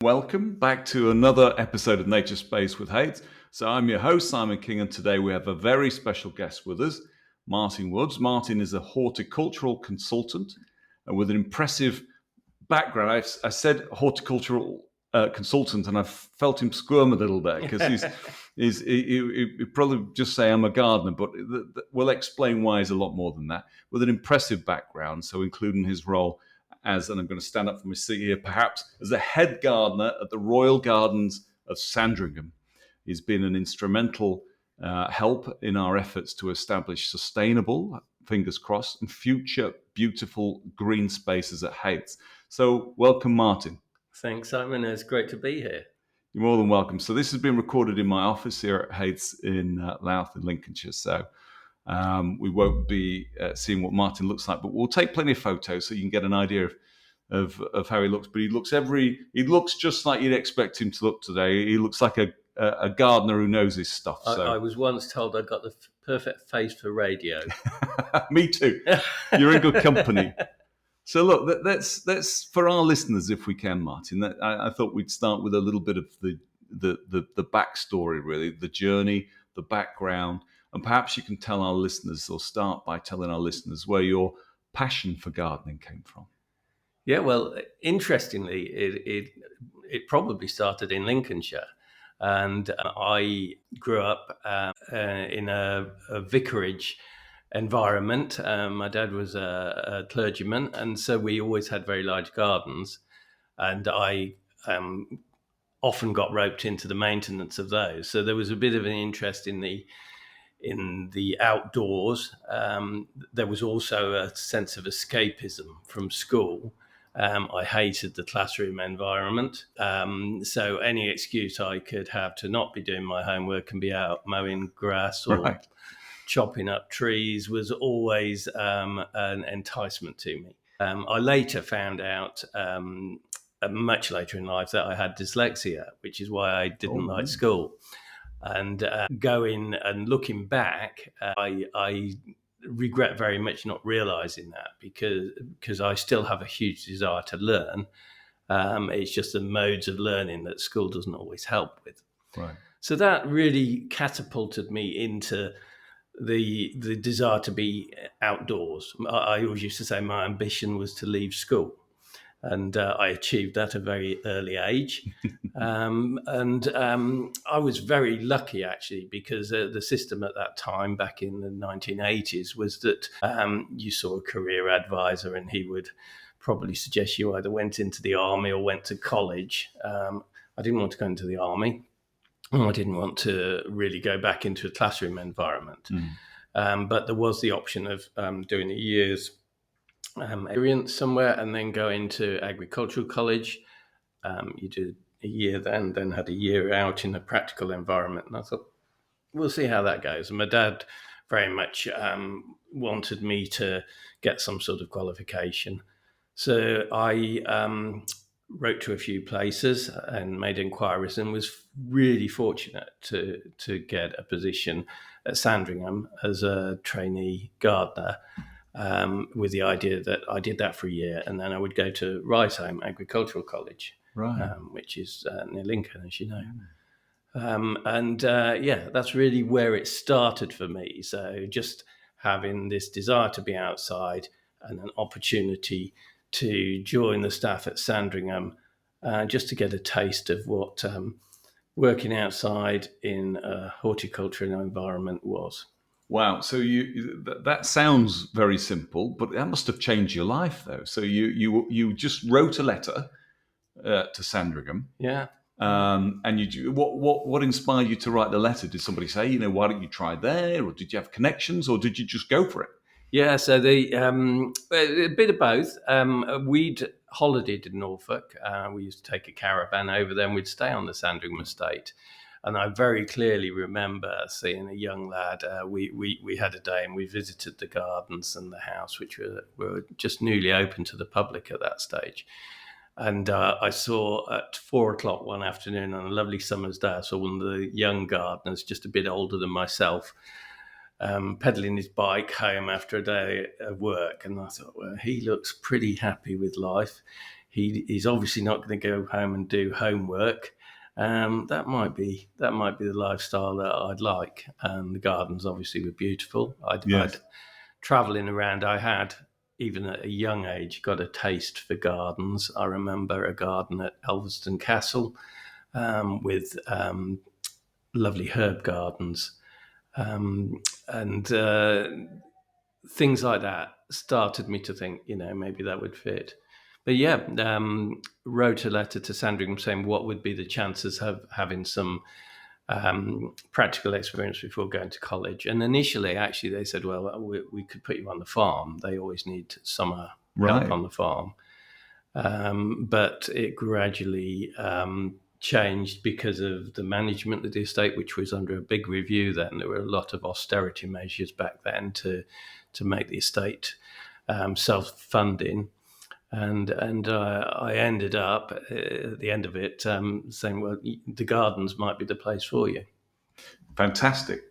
Welcome back to another episode of Naturespace with Haith. So I'm your host, Simon King, and today we have a very special guest with us, Martin Woods. Martin is a horticultural consultant with an impressive background. I said horticultural consultant, and I felt him squirm a little bit because he'd probably just say I'm a gardener, but we'll explain why he's a lot more than that. With an impressive background, so including his role as, and I'm going to stand up from my seat here, perhaps as the head gardener at the Royal Gardens of Sandringham. He's been an instrumental help in our efforts to establish sustainable, fingers crossed, and future beautiful green spaces at Haith. So welcome, Martin. Thanks, Simon. It's great to be here. You're more than welcome. So this has been recorded in my office here at Haith's in Louth in Lincolnshire. So we won't be seeing what Martin looks like, but we'll take plenty of photos so you can get an idea of how he looks. But he looks just like you'd expect him to look today. He looks like a gardener who knows his stuff. So. I was once told I got the perfect face for radio. Me too. You're in good company. So look, let's for our listeners, if we can, Martin. I thought we'd start with a little bit of the backstory, really, the journey, the background, and perhaps you can tell our listeners, or start by telling our listeners, where your passion for gardening came from. Yeah, well, interestingly, it probably started in Lincolnshire, and I grew up in a vicarage environment. My dad was a clergyman, and so we always had very large gardens, and I often got roped into the maintenance of those. So there was a bit of an interest in the outdoors. There was also a sense of escapism from school. I hated the classroom environment. So any excuse I could have to not be doing my homework and be out mowing grass or chopping up trees was always an enticement to me. I later found out, much later in life, that I had dyslexia, which is why I didn't like school. And going and looking back, I regret very much not realizing that because I still have a huge desire to learn. It's just the modes of learning that school doesn't always help with. Right. So that really catapulted me into the desire to be outdoors. I always used to say my ambition was to leave school. And I achieved that at a very early age. I was very lucky, actually, because the system at that time, back in the 1980s, was that you saw a career advisor and he would probably suggest you either went into the army or went to college. I didn't want to go into the army. I didn't want to really go back into a classroom environment. But there was the option of doing a year's experience somewhere and then go into agricultural college. You did a year then had a year out in a practical environment. And I thought, we'll see how that goes. And my dad very much wanted me to get some sort of qualification. So I wrote to a few places and made inquiries and was really fortunate to get a position at Sandringham as a trainee gardener, with the idea that I did that for a year and then I would go to Ricehome Agricultural College, which is near Lincoln, as you know. That's really where it started for me. So just having this desire to be outside and an opportunity to join the staff at Sandringham, just to get a taste of what working outside in a horticultural environment was. Wow. So that sounds very simple, but that must have changed your life, though. So you just wrote a letter to Sandringham. Yeah. And what inspired you to write the letter? Did somebody say, why don't you try there, or did you have connections, or did you just go for it? Yeah. So a bit of both. We'd holidayed in Norfolk. We used to take a caravan over there, and we'd stay on the Sandringham estate. And I very clearly remember seeing a young lad. We had a day and we visited the gardens and the house, which were just newly open to the public at that stage. And I saw at 4:00 one afternoon on a lovely summer's day, I saw one of the young gardeners, just a bit older than myself, pedaling his bike home after a day of work. And I thought, well, he looks pretty happy with life. he's obviously not going to go home and do homework. That might be the lifestyle that I'd like. And the gardens obviously were beautiful. I'd Yes. traveling around. I had, even at a young age, got a taste for gardens. I remember a garden at Elveston Castle with lovely herb gardens, and things like that started me to think, maybe that would fit. But yeah, wrote a letter to Sandringham saying what would be the chances of having some practical experience before going to college. And initially, actually, they said, well, we could put you on the farm. They always need summer help Right. on the farm. But it gradually changed because of the management of the estate, which was under a big review then. There were a lot of austerity measures back then to make the estate self-funding. And I ended up at the end of it saying, well, the gardens might be the place for you. Fantastic.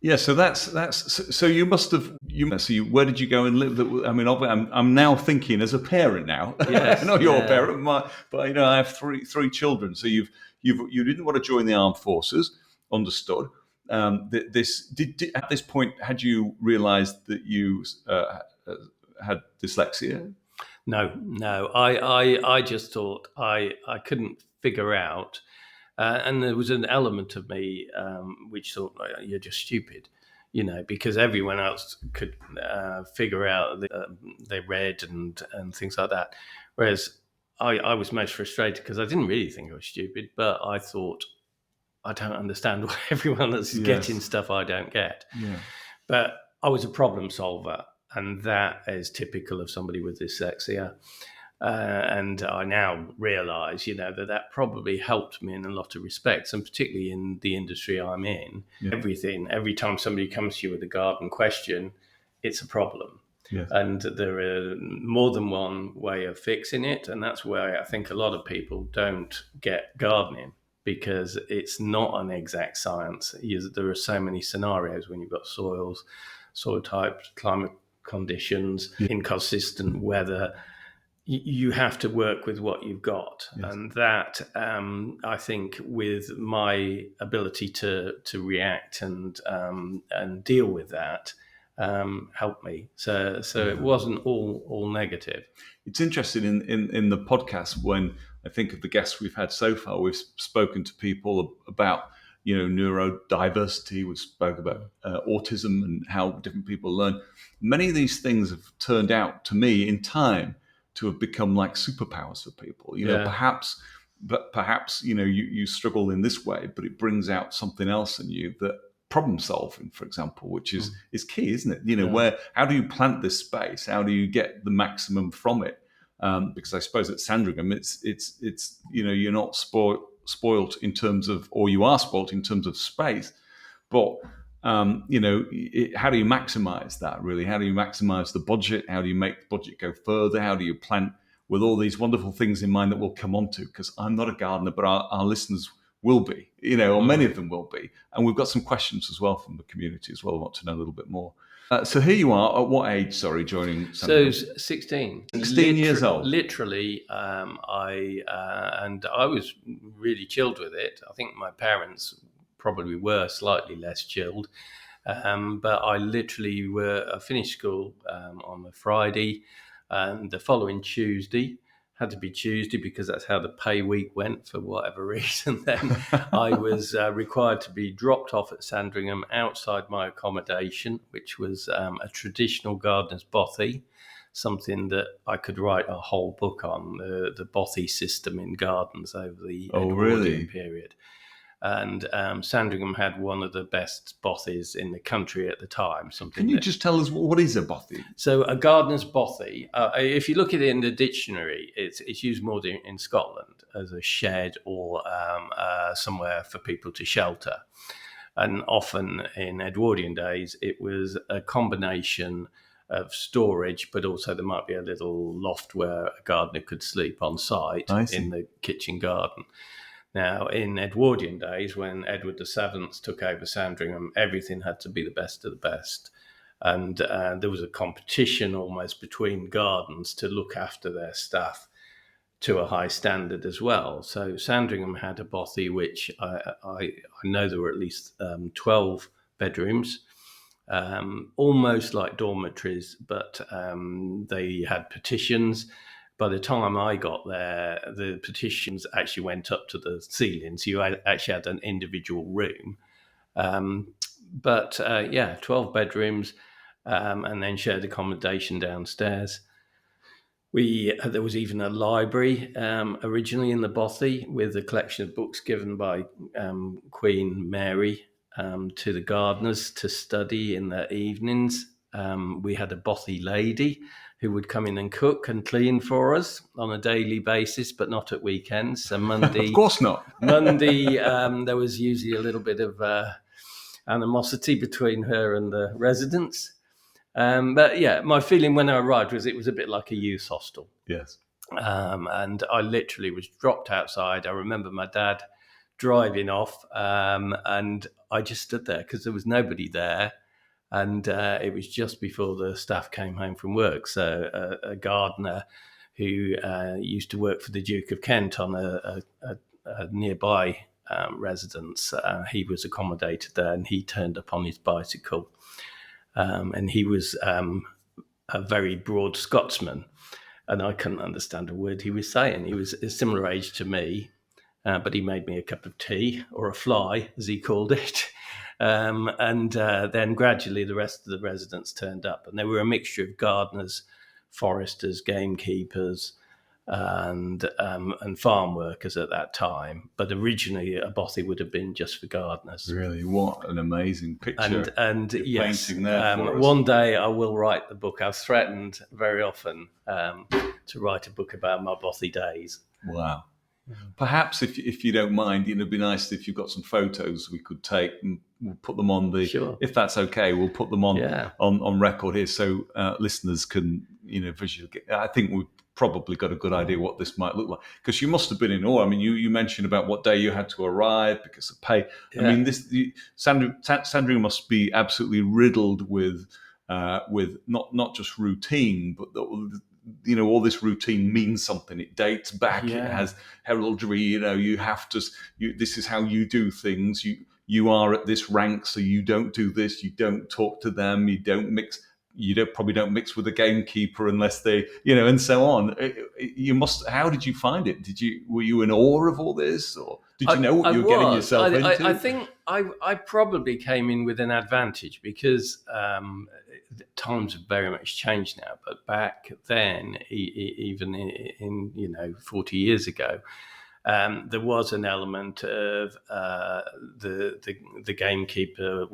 Yeah, so that's so you must have where did you go and live? I mean, I'm now thinking as a parent now. Yes, I know you're a yeah. parent, but I have three children. So you didn't want to join the armed forces, understood. At this point had you realised that you had dyslexia? No. I just thought I couldn't figure out. And there was an element of me which thought, "Oh, you're just stupid," because everyone else could figure out. They read and things like that, whereas I was most frustrated because I didn't really think I was stupid, but I thought I don't understand why everyone else is getting Yes. stuff I don't get. Yeah. But I was a problem solver, and that is typical of somebody with dyslexia. And I now realise, that probably helped me in a lot of respects, and particularly in the industry I'm in. Yeah. Every time somebody comes to you with a garden question, it's a problem. Yes. And there are more than one way of fixing it. And that's where I think a lot of people don't get gardening, because it's not an exact science. There are so many scenarios when you've got soils, soil types, climate conditions, inconsistent weather. You have to work with what you've got. Yes. And that, I think, with my ability to react and deal with that, helped me. So it wasn't all negative. It's interesting in the podcast, when I think of the guests we've had so far, we've spoken to people about neurodiversity. We've spoken about autism and how different people learn. Many of these things have turned out to me in time to have become like superpowers for people. Perhaps you struggle in this way, but it brings out something else in you, that problem solving, for example, which is key, isn't it? Where how do you plant this space? How do you get the maximum from it? Because I suppose at Sandringham, it's you're not spoilt in terms of, or you are spoilt in terms of space, but how do you maximize that, really? How do you maximize the budget? How do you make the budget go further? How do you plant with all these wonderful things in mind that we'll come on to? Because I'm not a gardener, but our listeners will be, or many of them will be. And we've got some questions as well from the community as well. I want to know a little bit more. So here you are, at what age, joining Sandringham? So 16. 16 years old. Literally, I was really chilled with it. I think my parents probably were slightly less chilled. But I literally I finished school on a Friday, and the following Tuesday had to be Tuesday because that's how the pay week went for whatever reason. Then I was required to be dropped off at Sandringham outside my accommodation, which was a traditional gardener's bothy, something that I could write a whole book on, the bothy system in gardens over the Edwardian period. And Sandringham had one of the best bothies in the country at the time. Can you just tell us what is a bothy? So a gardener's bothy, if you look at it in the dictionary, it's used more in Scotland as a shed or somewhere for people to shelter. And often in Edwardian days, it was a combination of storage, but also there might be a little loft where a gardener could sleep on site in the kitchen garden. Now, in Edwardian days, when Edward VII took over Sandringham, everything had to be the best of the best. And there was a competition almost between gardens to look after their stuff to a high standard as well. So Sandringham had a bothy which I know there were at least 12 bedrooms, almost like dormitories, but they had partitions. By the time I got there, the partitions actually went up to the ceiling, so you actually had an individual room. But 12 bedrooms, and then shared accommodation downstairs. There was even a library originally in the bothy with a collection of books given by Queen Mary to the gardeners to study in their evenings. We had a bothy lady who would come in and cook and clean for us on a daily basis, but not at weekends. So Monday, Of course not. Monday, there was usually a little bit of animosity between her and the residents. But yeah, my feeling when I arrived was it was a bit like a youth hostel. Yes. And I literally was dropped outside. I remember my dad driving off, and I just stood there because there was nobody there. And it was just before the staff came home from work. So a gardener who used to work for the Duke of Kent on a nearby residence, he was accommodated there, and he turned up on his bicycle. And he was a very broad Scotsman, and I couldn't understand a word he was saying. He was a similar age to me, but he made me a cup of tea, or a fly, as he called it. And then gradually the rest of the residents turned up, and they were a mixture of gardeners, foresters, gamekeepers, and farm workers at that time. But originally, a bothy would have been just for gardeners. Really, what an amazing picture! And you're yes, painting there for us. One day I will write the book. I've threatened very often to write a book about my bothy days. Wow. Perhaps if you don't mind, it'd be nice if you've got some photos we could take, and we'll put them on the. Sure. If that's okay, we'll put them on record here, so listeners can visually get. I think we've probably got a good idea what this might look like, because you must have been in awe. I mean, you mentioned about what day you had to arrive because of pay. Yeah. I mean, Sandringham must be absolutely riddled with not just routine, but all this routine means something. It dates back. Yeah. It has heraldry. You have to. This is how you do things. You are at this rank, so you don't do this. You don't talk to them. You don't mix. Probably don't mix with the gamekeeper unless they, and so on. You must. How did you find it? Were you in awe of all this, or did you know what you were getting yourself into? I think I probably came in with an advantage because times have very much changed now. But back then, even in 40 years ago, there was an element of the gamekeeper.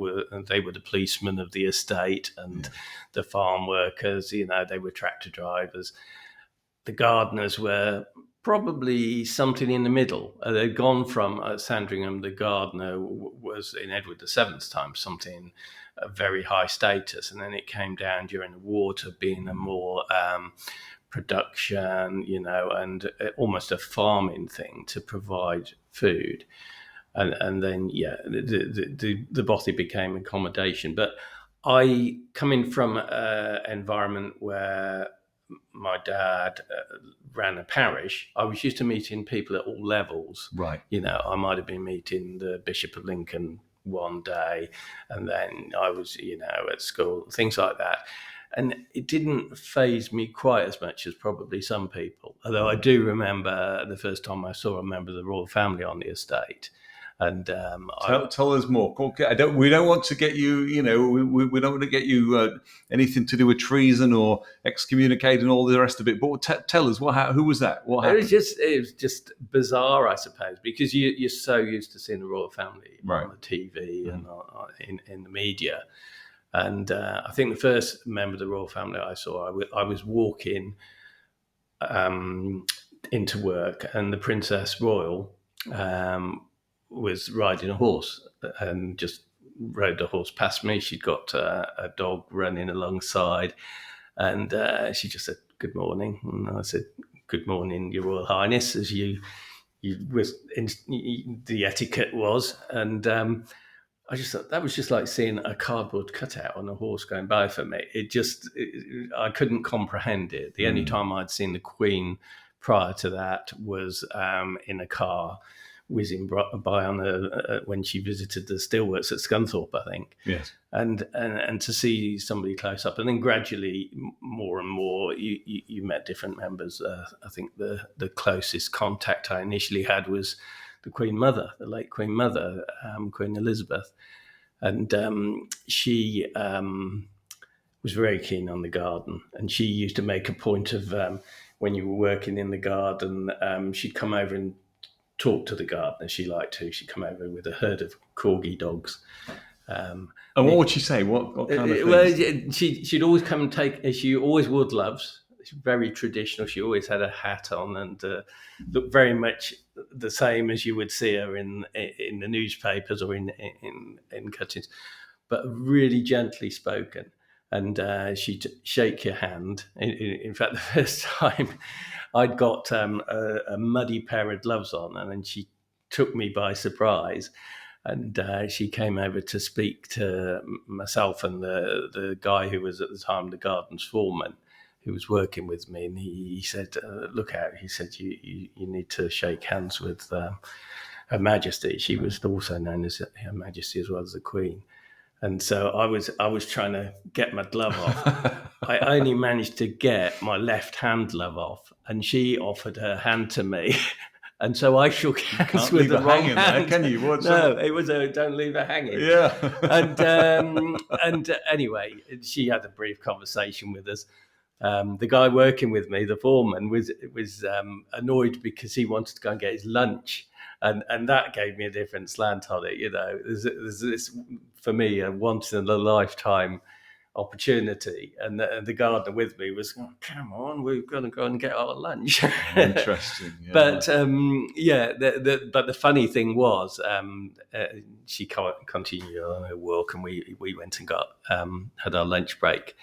They were the policemen of the estate, and the farm workers. They were tractor drivers. The gardeners were probably something in the middle. They'd gone from Sandringham. The gardener was in Edward VII's time something very high status, and then it came down during the war to being a more production, and almost a farming thing to provide food. And then, the bothy became accommodation. But I, coming from an environment where my dad ran a parish, I was used to meeting people at all levels. Right. I might have been meeting the Bishop of Lincoln one day, and then I was, at school, things like that. And it didn't faze me quite as much as probably some people. Although I do remember the first time I saw a member of the royal family on the estate. And tell us more. We don't want to get you. We don't want to get you anything to do with treason or excommunicating all the rest of it. But tell us who was that? What happened? It was just bizarre, I suppose, because you're so used to seeing the royal family on the TV and in the media. And I think the first member of the royal family I saw, I was walking into work, and the Princess Royal was riding a horse and just rode the horse past me. She'd got a dog running alongside, and she just said, "Good morning." And I said, "Good morning, Your Royal Highness," as the etiquette was. And I just thought that was just like seeing a cardboard cutout on a horse going by for me. I couldn't comprehend it. The only time I'd seen the Queen prior to that was in a car whizzing by when she visited the steelworks at Scunthorpe, I think. Yes. And to see somebody close up, and then gradually, more and more, you met different members. I think the closest contact I initially had was the Queen Mother, the late Queen Mother, Queen Elizabeth, and she was very keen on the garden, and she used to make a point of when you were working in the garden, she'd come over and talk to the gardener. She liked to. She'd come over with a herd of corgi dogs. And what would she say? What kind of things? Well, she'd always come and take. She always wore gloves. She's very traditional. She always had a hat on and looked very much the same as you would see her in the newspapers or in cuttings, but really gently spoken. And she'd shake your hand. In fact, the first time I'd got a muddy pair of gloves on, and then she took me by surprise. And she came over to speak to myself and the guy who was at the time the garden's foreman, who was working with me. And he said, look out, he said, you need to shake hands with Her Majesty. She was also known as Her Majesty as well as the Queen. And so I was trying to get my glove off. I only managed to get my left hand glove off, and she offered her hand to me. And so I shook hands with the wrong hand. There, can you? No, it was a don't leave her hanging. Yeah. And anyway, she had a brief conversation with us. The guy working with me, the foreman, was annoyed because he wanted to go and get his lunch. And that gave me a different slant on it. You know, there's this, for me, a once in a lifetime opportunity. And the gardener with me was, oh, come on, we're going to go and get our lunch. Interesting. Yeah. But but the funny thing was, she continued on her walk, and we went and got had our lunch break.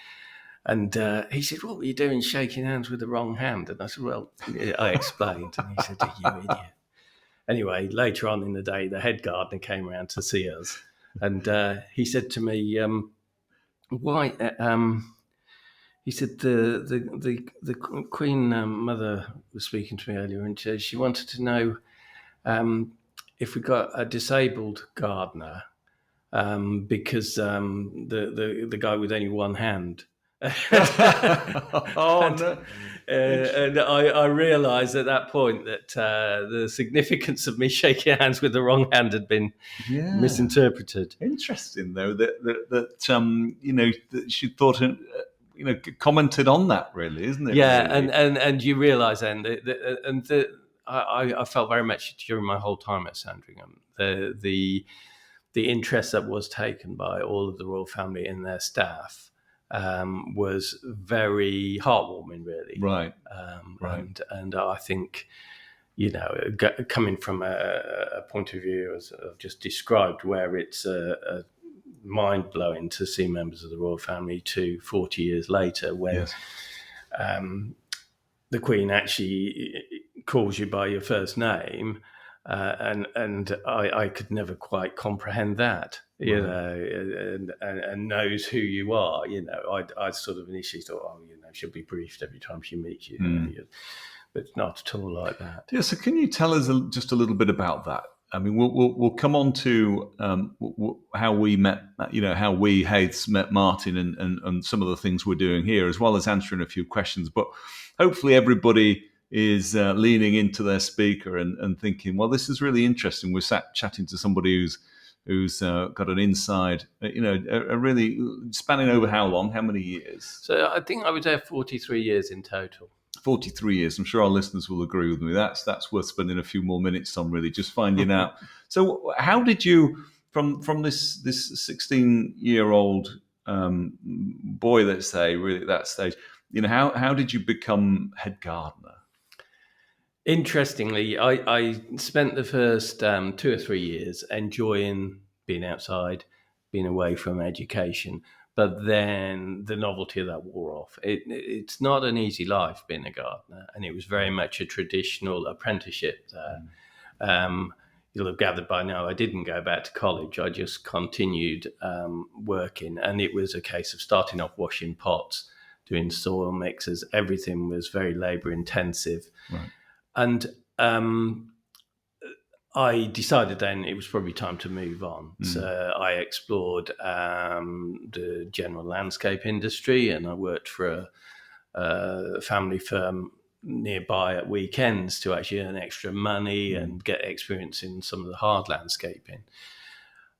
And he said, what were you doing shaking hands with the wrong hand? And I said, well, I explained. And he said, you idiot. Anyway, later on in the day, the head gardener came around to see us, and he said to me, "Why?" He said the Queen Mother was speaking to me earlier, and she wanted to know if we got a disabled gardener because the guy with only one hand. No. And I realised at that point that the significance of me shaking hands with the wrong hand had been misinterpreted. Interesting, though, that you know, that she thought, commented on that, really, isn't it? Yeah, really? and you realise then I felt very much during my whole time at Sandringham the interest that was taken by all of the royal family and their staff. Was very heartwarming, really. Right. And I think, coming from a point of view as I've just described, where it's a mind blowing to see members of the royal family 40 years later, when the Queen actually calls you by your first name. And I could never quite comprehend that, and knows who you are. I sort of initially thought, she'll be briefed every time she meets you, but it's not at all like that. Yeah. So, can you tell us just a little bit about that? I mean, we'll come on to how we met, how we Haiths met Martin, and some of the things we're doing here, as well as answering a few questions. But hopefully, everybody is leaning into their speaker and thinking, well, this is really interesting. We're sat chatting to somebody who's got an inside, a really spanning over how long, how many years? So I think I was there 43 years in total. 43 years. I'm sure our listeners will agree with me. That's worth spending a few more minutes on, really, just finding out. So how did you, from this 16-year-old boy, let's say, really at that stage, how did you become head gardener? Interestingly, I spent the first 2 or 3 years enjoying being outside, being away from education, but then the novelty of that wore off. It's not an easy life being a gardener, and it was very much a traditional apprenticeship there. you'll have gathered by now, I didn't go back to college. I just continued working, and it was a case of starting off washing pots, doing soil mixes. Everything was very labour intensive, Right. and I decided then it was probably time to move on. So I explored the general landscape industry, and I worked for a family firm nearby at weekends to actually earn extra money and get experience in some of the hard landscaping.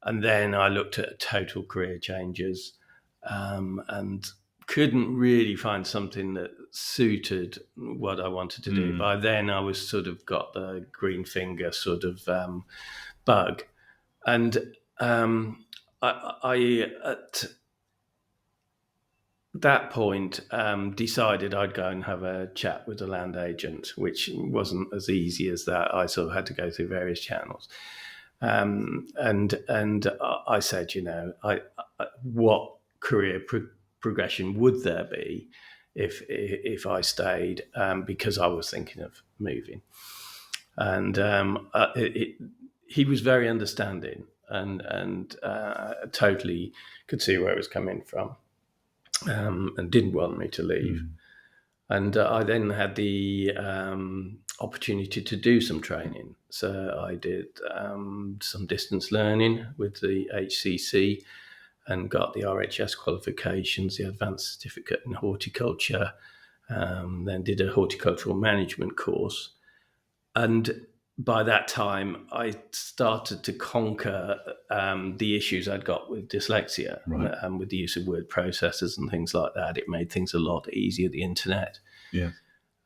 And then I looked at total career changes and couldn't really find something that suited what I wanted to do. By then, I was sort of got the green finger sort of bug, and I at that point decided I'd go and have a chat with the land agent, which wasn't as easy as that. I sort of had to go through various channels. And I said, what career progression would there be if I stayed? Because I was thinking of moving, and he was very understanding and totally could see where it was coming from, and didn't want me to leave. And I then had the opportunity to do some training. So I did some distance learning with the HCC and got the RHS qualifications, the Advanced Certificate in Horticulture, then did a horticultural management course. And by that time, I started to conquer the issues I'd got with dyslexia, and with the use of word processors and things like that. It made things a lot easier, the internet. Yeah.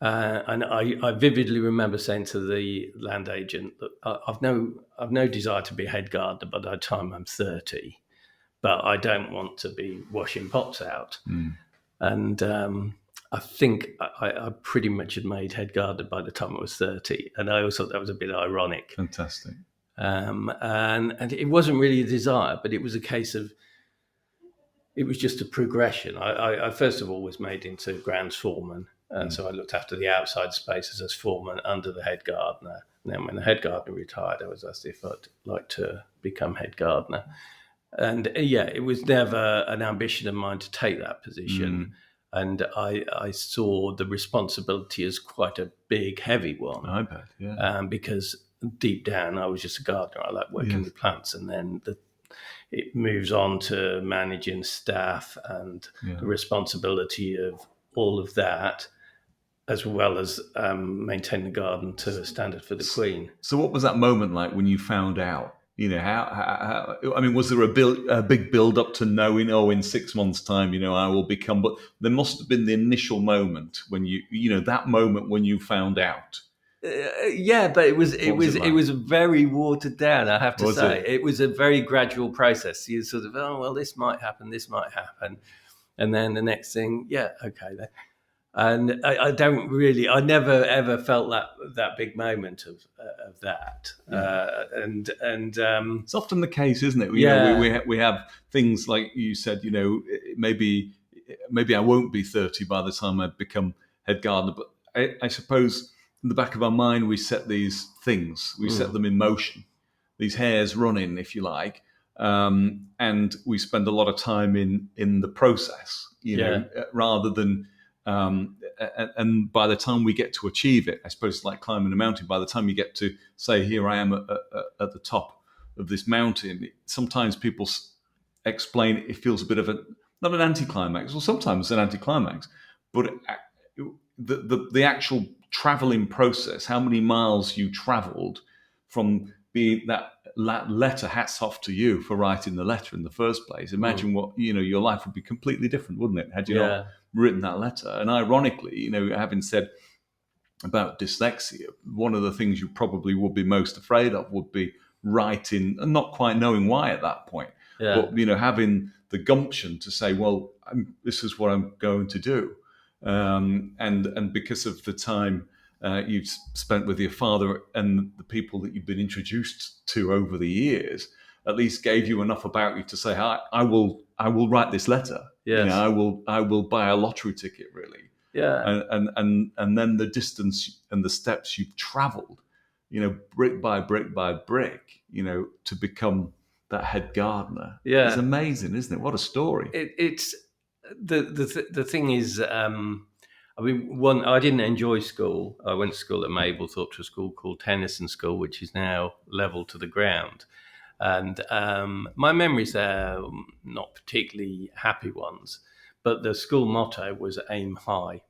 And I vividly remember saying to the land agent that I've no desire to be a head gardener by the time I'm 30, but I don't want to be washing pots out. And I think I pretty much had made head gardener by the time I was 30. And I always thought that was a bit ironic. Fantastic. And it wasn't really a desire, but it was a case of, it was just a progression. I first of all was made into grounds foreman. And so I looked after the outside spaces as foreman under the head gardener. And then when the head gardener retired, I was asked if I'd like to become head gardener. And it was never an ambition of mine to take that position. And I saw the responsibility as quite a big, heavy one. I bet, yeah. Because deep down, I was just a gardener. I like working with plants. And then it moves on to managing staff and the responsibility of all of that, as well as maintain the garden to a standard for the Queen. So what was that moment like when you found out? How I mean, was there a big build up to knowing, in 6 months' time, I will become, but there must have been the initial moment when that moment when you found out. But it was very watered down, I have to say. It was a very gradual process. You sort of, this might happen, and then the next thing, okay then. And I never ever felt that big moment of that. It's often the case, isn't it? We have things like you said. Maybe I won't be 30 by the time I become head gardener, but I suppose in the back of our mind we set these things, we set them in motion, these hairs running, if you like, and we spend a lot of time in the process, rather than. And by the time we get to achieve it, I suppose it's like climbing a mountain. By the time you get to say, here I am at the top of this mountain, sometimes people explain it feels a bit of not an anticlimax, or sometimes an anticlimax, but the actual traveling process, how many miles you traveled from being that letter, hats off to you for writing the letter in the first place. Imagine what, your life would be completely different, wouldn't it, had you not written that letter? And ironically, having said about dyslexia, one of the things you probably would be most afraid of would be writing and not quite knowing why at that point. But, having the gumption to say, well, this is what I'm going to do. And because of the time you've spent with your father and the people that you've been introduced to over the years, at least gave you enough about you to say, I will write this letter. Yes. I will buy a lottery ticket, really. Yeah. And then the distance and the steps you've travelled, brick by brick by brick, to become that head gardener is Yeah. amazing, isn't it? What a story. It's the thing is, I mean, I didn't enjoy school. I went to school at Mablethorpe, to a school called Tennyson School, which is now level to the ground. And my memories there, not particularly happy ones, but the school motto was aim high.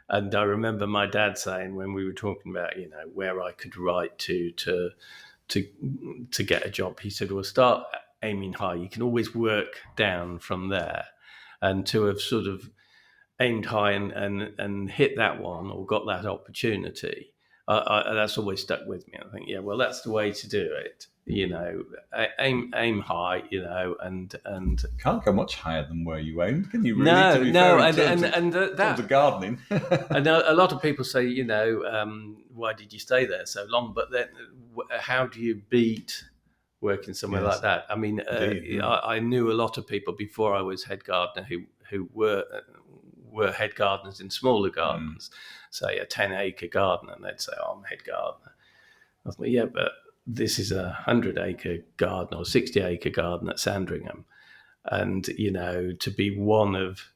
And I remember my dad saying, when we were talking about, where I could write to get a job, he said, well, start aiming high. You can always work down from there. And to have sort of aimed high and hit that one, or got that opportunity, that's always stuck with me. I think, yeah, well, that's the way to do it. Aim high, and Can't go much higher than where you aimed, can you? Really? No, to be no, fair, and in terms of gardening. I know a lot of people say, why did you stay there so long? But then, how do you beat working somewhere like that? I mean, I knew a lot of people before I was head gardener who were head gardeners in smaller gardens, say a 10-acre garden, and they'd say, "Oh, I'm head gardener." I thought, yeah, but this is a 100-acre garden or 60-acre garden at Sandringham, and to be one of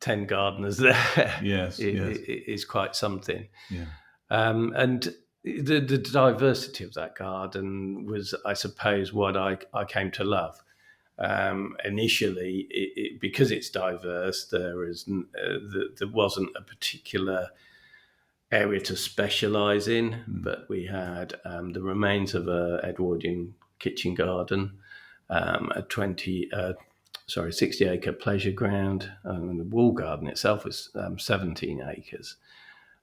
10 gardeners there is quite something. Yeah. And the diversity of that garden was, I suppose, what I came to love. Initially, because it's diverse, there wasn't a particular area to specialise in, but we had the remains of a Edwardian kitchen garden, a 60-acre pleasure ground, and the wall garden itself was 17 acres,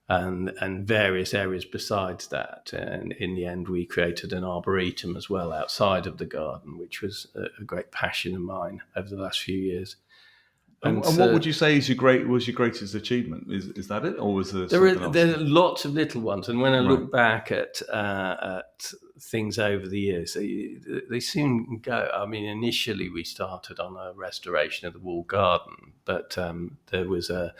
and various areas besides that. And in the end, we created an arboretum as well outside of the garden, which was a great passion of mine over the last few years. And what would you say was your greatest achievement? Is that it, or was there something else? There are lots of little ones, and when I look back at things over the years, they soon go. I mean, initially we started on a restoration of the wall garden, but there was a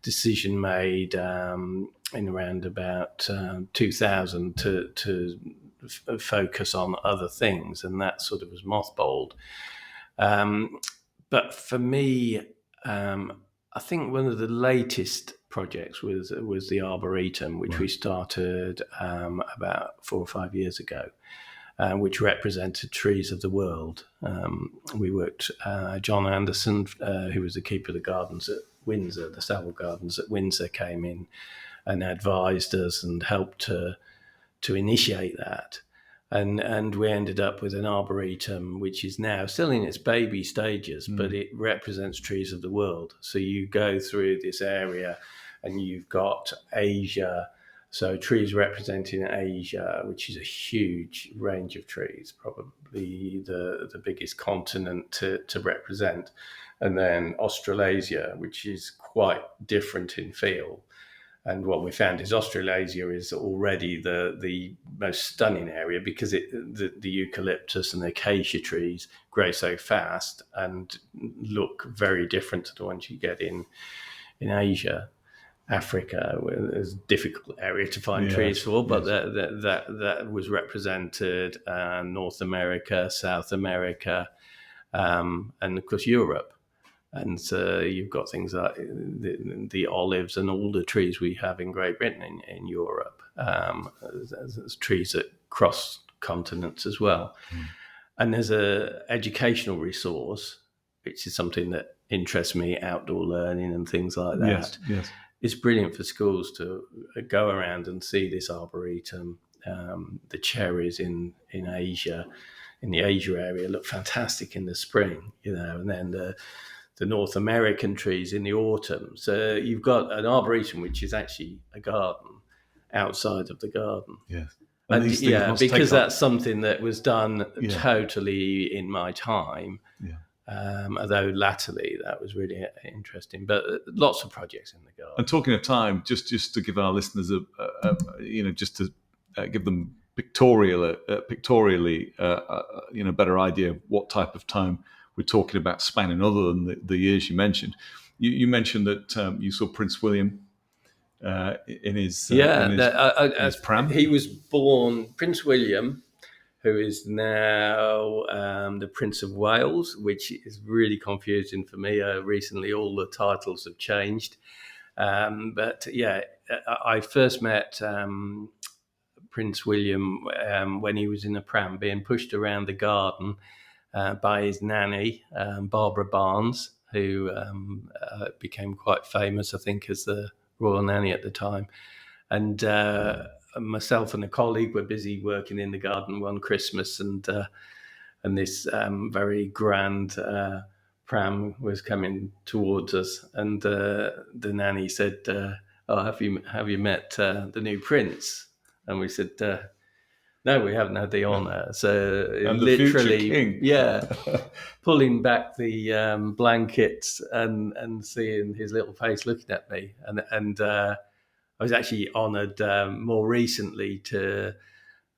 decision made in around about 2000 to focus on other things, and that sort of was mothballed. But for me, I think one of the latest projects was the Arboretum, which we started about 4 or 5 years ago, which represented trees of the world. We worked, John Anderson, who was the keeper of the gardens at Windsor, the Savile Gardens at Windsor, came in and advised us and helped to initiate that. And we ended up with an arboretum, which is now still in its baby stages, but it represents trees of the world. So you go through this area and you've got Asia, so trees representing Asia, which is a huge range of trees, probably the biggest continent to represent. And then Australasia, which is quite different in feel. And what we found is Australasia is already the most stunning area because the eucalyptus and the acacia trees grow so fast and look very different to the ones you get in Asia. Africa is a difficult area to find trees for, but that was represented North America, South America, and of course Europe. And so you've got things like the olives and all the trees we have in Great Britain in Europe. There's trees that cross continents as well. And there's a educational resource, which is something that interests me, outdoor learning and things like that. Yes. It's brilliant for schools to go around and see this arboretum. The cherries in Asia, in the Asia area, look fantastic in the spring, and then the North American trees in the autumn. So you've got an arboretum, which is actually a garden outside of the garden. Yes. And because that's something that was done totally in my time. Yeah. Although latterly that was really interesting, but lots of projects in the garden. And talking of time, just to give our listeners just to give them pictorially, better idea of what type of time we're talking about spanning, other than the years you mentioned. You mentioned that you saw Prince William in his pram. he was born Prince William, who is now the Prince of Wales, which is really confusing for me. Recently, all the titles have changed. But yeah, I first met Prince William when he was in a pram being pushed around the garden by his nanny, Barbara Barnes, who became quite famous, I think, as the royal nanny at the time. And myself and a colleague were busy working in the garden one Christmas, and this very grand pram was coming towards us, and the nanny said, "Oh, have you met the new prince?" And we said, "No, we haven't had the honour." So And literally, the future king. yeah, pulling back the blankets and seeing his little face looking at me, and I was actually honoured more recently to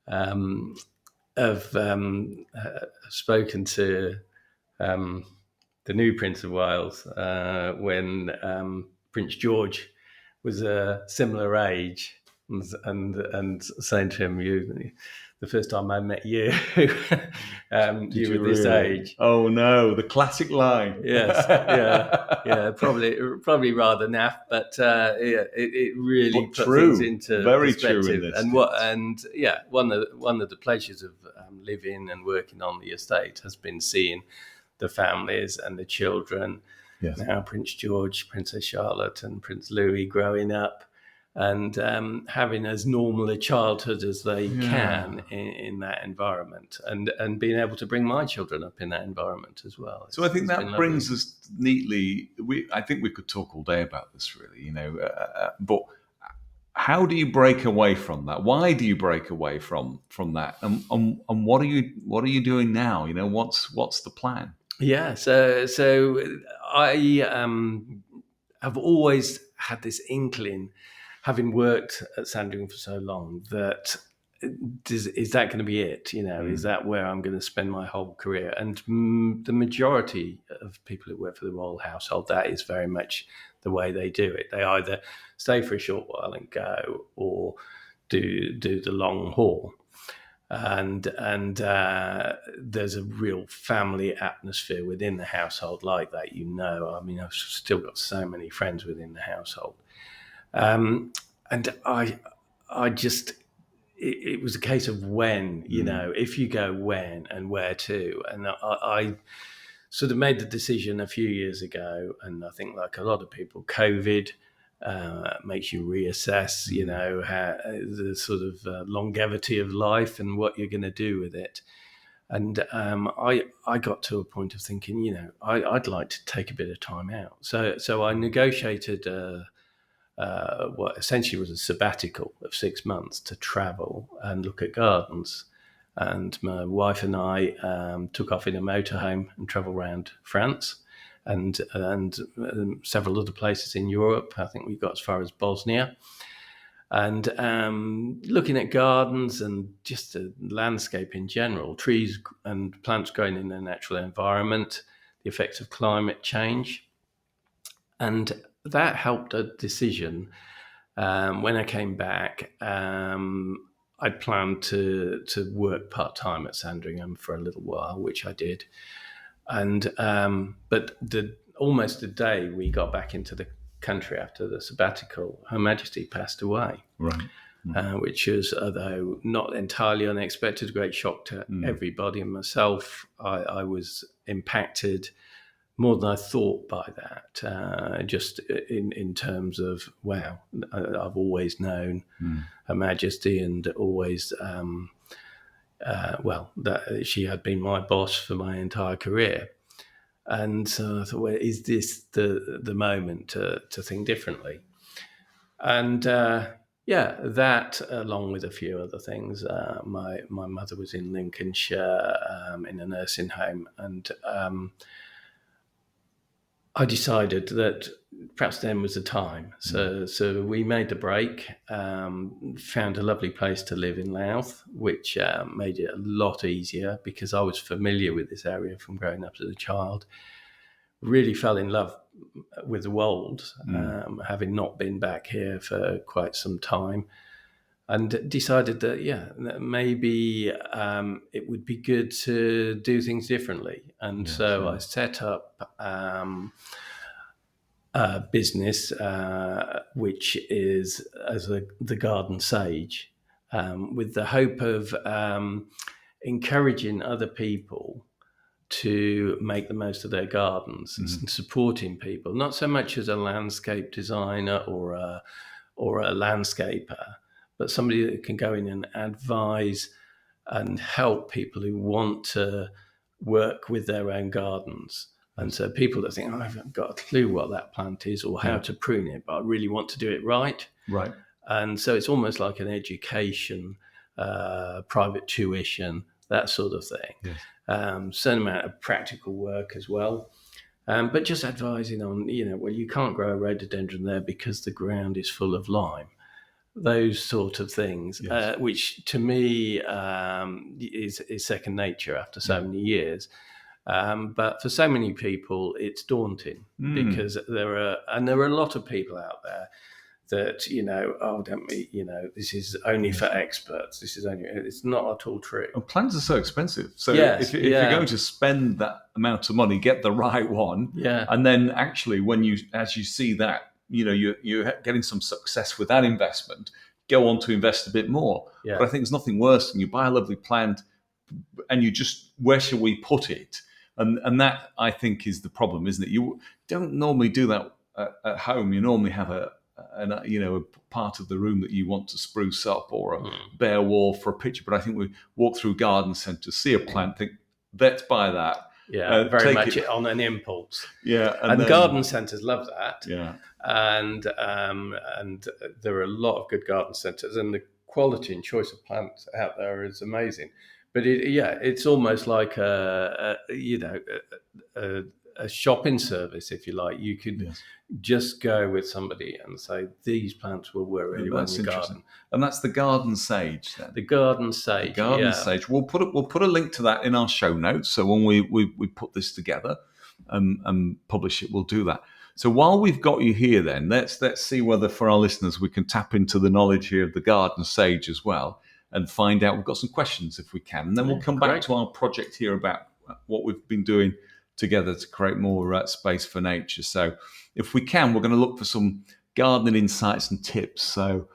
have spoken to the new Prince of Wales when Prince George was a similar age, and saying to him, the first time I met you, you were this age. Oh no, the classic line. Yes, yeah, probably rather naff, but it really But put true. things into Very perspective. true in this One of the pleasures of living and working on the estate has been seeing the families and the children. Yes. Now Prince George, Princess Charlotte, and Prince Louis growing up, and having as normal a childhood as they can in that environment, and being able to bring my children up in that environment as well. So I think that brings us neatly. I think we could talk all day about this, really, but how do you break away from that? Why do you break away from that? And what are you doing now? What's the plan? Yeah, so I have always had this inkling, having worked at Sandringham for so long, that is that going to be it? Is that where I'm going to spend my whole career? And the majority of people who work for the royal household, that is very much the way they do it. They either stay for a short while and go, or do the long haul. And there's a real family atmosphere within the household like that. I mean, I've still got so many friends within the household, and I just it was a case of when, if you go, when and where to. And I sort of made the decision a few years ago, and I think, like a lot of people, COVID makes you reassess, how the sort of longevity of life and what you're going to do with it. And I got to a point of thinking, I'd like to take a bit of time out. So I negotiated what essentially was a sabbatical of 6 months to travel and look at gardens. And my wife and I took off in a motorhome and traveled around France and several other places in Europe. I think we got as far as Bosnia. And looking at gardens and just the landscape in general, trees and plants growing in their natural environment, the effects of climate change. And that helped a decision. When I came back, I'd planned to work part-time at Sandringham for a little while, which I did. And but almost the day we got back into the country after the sabbatical, Her Majesty passed away. Right. Which was, although not entirely unexpected, a great shock to everybody and myself. I was impacted more than I thought by that, just in terms of, wow, I've always known Her Majesty and always, that she had been my boss for my entire career. And so I thought, well, is this the moment to think differently? And that, along with a few other things, my mother was in Lincolnshire in a nursing home, and I decided that perhaps then was the time. So we made the break, found a lovely place to live in Louth, which made it a lot easier because I was familiar with this area from growing up as a child. Really fell in love with the wolds, having not been back here for quite some time, and decided that maybe it would be good to do things differently. And I set up a business which is as the Garden Sage, with the hope of encouraging other people to make the most of their gardens and supporting people, not so much as a landscape designer or a landscaper, but somebody that can go in and advise and help people who want to work with their own gardens. And so people that think, I haven't got a clue what that plant is or how to prune it, but I really want to do it right. Right. And so it's almost like an education, private tuition, that sort of thing. Yes. Certain amount of practical work as well. But just advising on, you can't grow a rhododendron there because the ground is full of lime. Those sort of things, which to me is second nature after so many years. But for so many people, it's daunting because there are a lot of people out there that, this is only for experts. It's not at all true. Well, plants are so expensive. So if you're going to spend that amount of money, get the right one. Yeah. And then actually, as you see that, you're getting some success with that investment, go on to invest a bit more. Yeah. But I think there's nothing worse than you buy a lovely plant and you just, where shall we put it? And that, I think, is the problem, isn't it? You don't normally do that at home. You normally have a part of the room that you want to spruce up, or a bare wall for a picture. But I think we walk through garden centres, see a plant, think, let's buy that. Yeah, very much on an impulse. Yeah, and garden centres love that. Yeah, and there are a lot of good garden centres, and the quality and choice of plants out there is amazing. But it's almost like a shopping service, if you like. You could just go with somebody and say, these plants will work really well in your garden. And that's the Garden Sage, then. The Garden Sage. The Garden Sage. We'll put a link to that in our show notes. So when we put this together and publish it, we'll do that. So while we've got you here, then let's see whether for our listeners we can tap into the knowledge here of the Garden Sage as well, and find out. We've got some questions if we can, and then we'll come back to our project here about what we've been doing together to create more space for nature. So if we can, we're going to look for some gardening insights and tips. So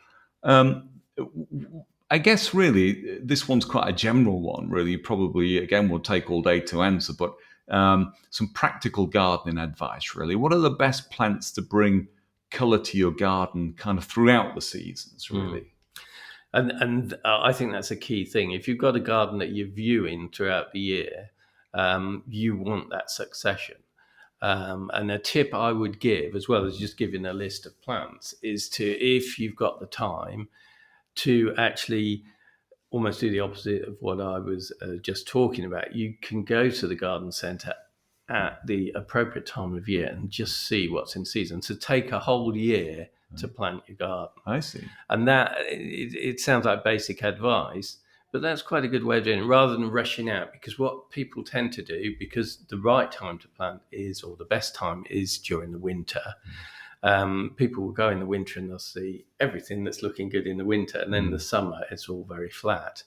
I guess really this one's quite a general one, really. Probably, again, will take all day to answer, but some practical gardening advice, really. What are the best plants to bring colour to your garden kind of throughout the seasons, really? And I think that's a key thing. If you've got a garden that you're viewing throughout the year, you want that succession. And a tip I would give, as well as just giving a list of plants, is to, if you've got the time, to actually almost do the opposite of what I was just talking about. You can go to the garden centre at the appropriate time of year and just see what's in season. So take a whole year to plant your garden. I see. And that, it sounds like basic advice, but that's quite a good way of doing it, rather than rushing out. Because what people tend to do, because the right time to plant is, or the best time is during the winter. People will go in the winter and they'll see everything that's looking good in the winter, and then the summer it's all very flat.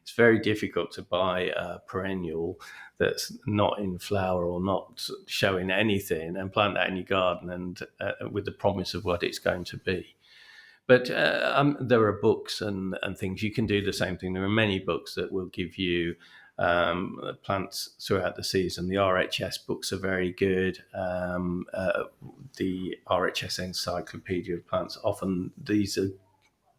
It's very difficult to buy a perennial that's not in flower or not showing anything and plant that in your garden and with the promise of what it's going to be. But there are books and things. You can do the same thing. There are many books that will give you plants throughout the season. The RHS books are very good. The RHS Encyclopedia of Plants, often these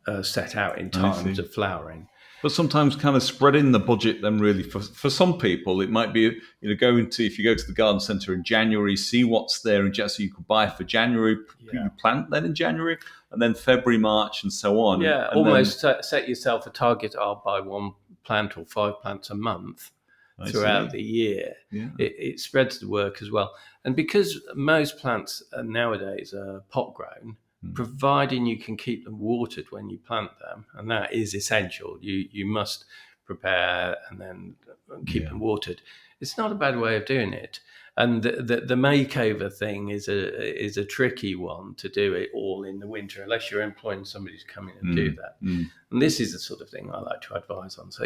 are set out in times of flowering. But sometimes kind of spreading the budget then, really, for some people, it might be, if you go to the garden centre in January, see what's there, and just so you could buy for January, you plant then in January, and then February, March, and so on. Yeah, and almost set yourself a target. I'll buy one plant or 5 plants a month throughout the year. Yeah. It spreads the work as well. And because most plants nowadays are pot grown, providing you can keep them watered when you plant them, and that is essential. You must prepare and then keep them watered. It's not a bad way of doing it. And the makeover thing is a tricky one to do it all in the winter, unless you're employing somebody to come in and do that. And this is the sort of thing I like to advise on. So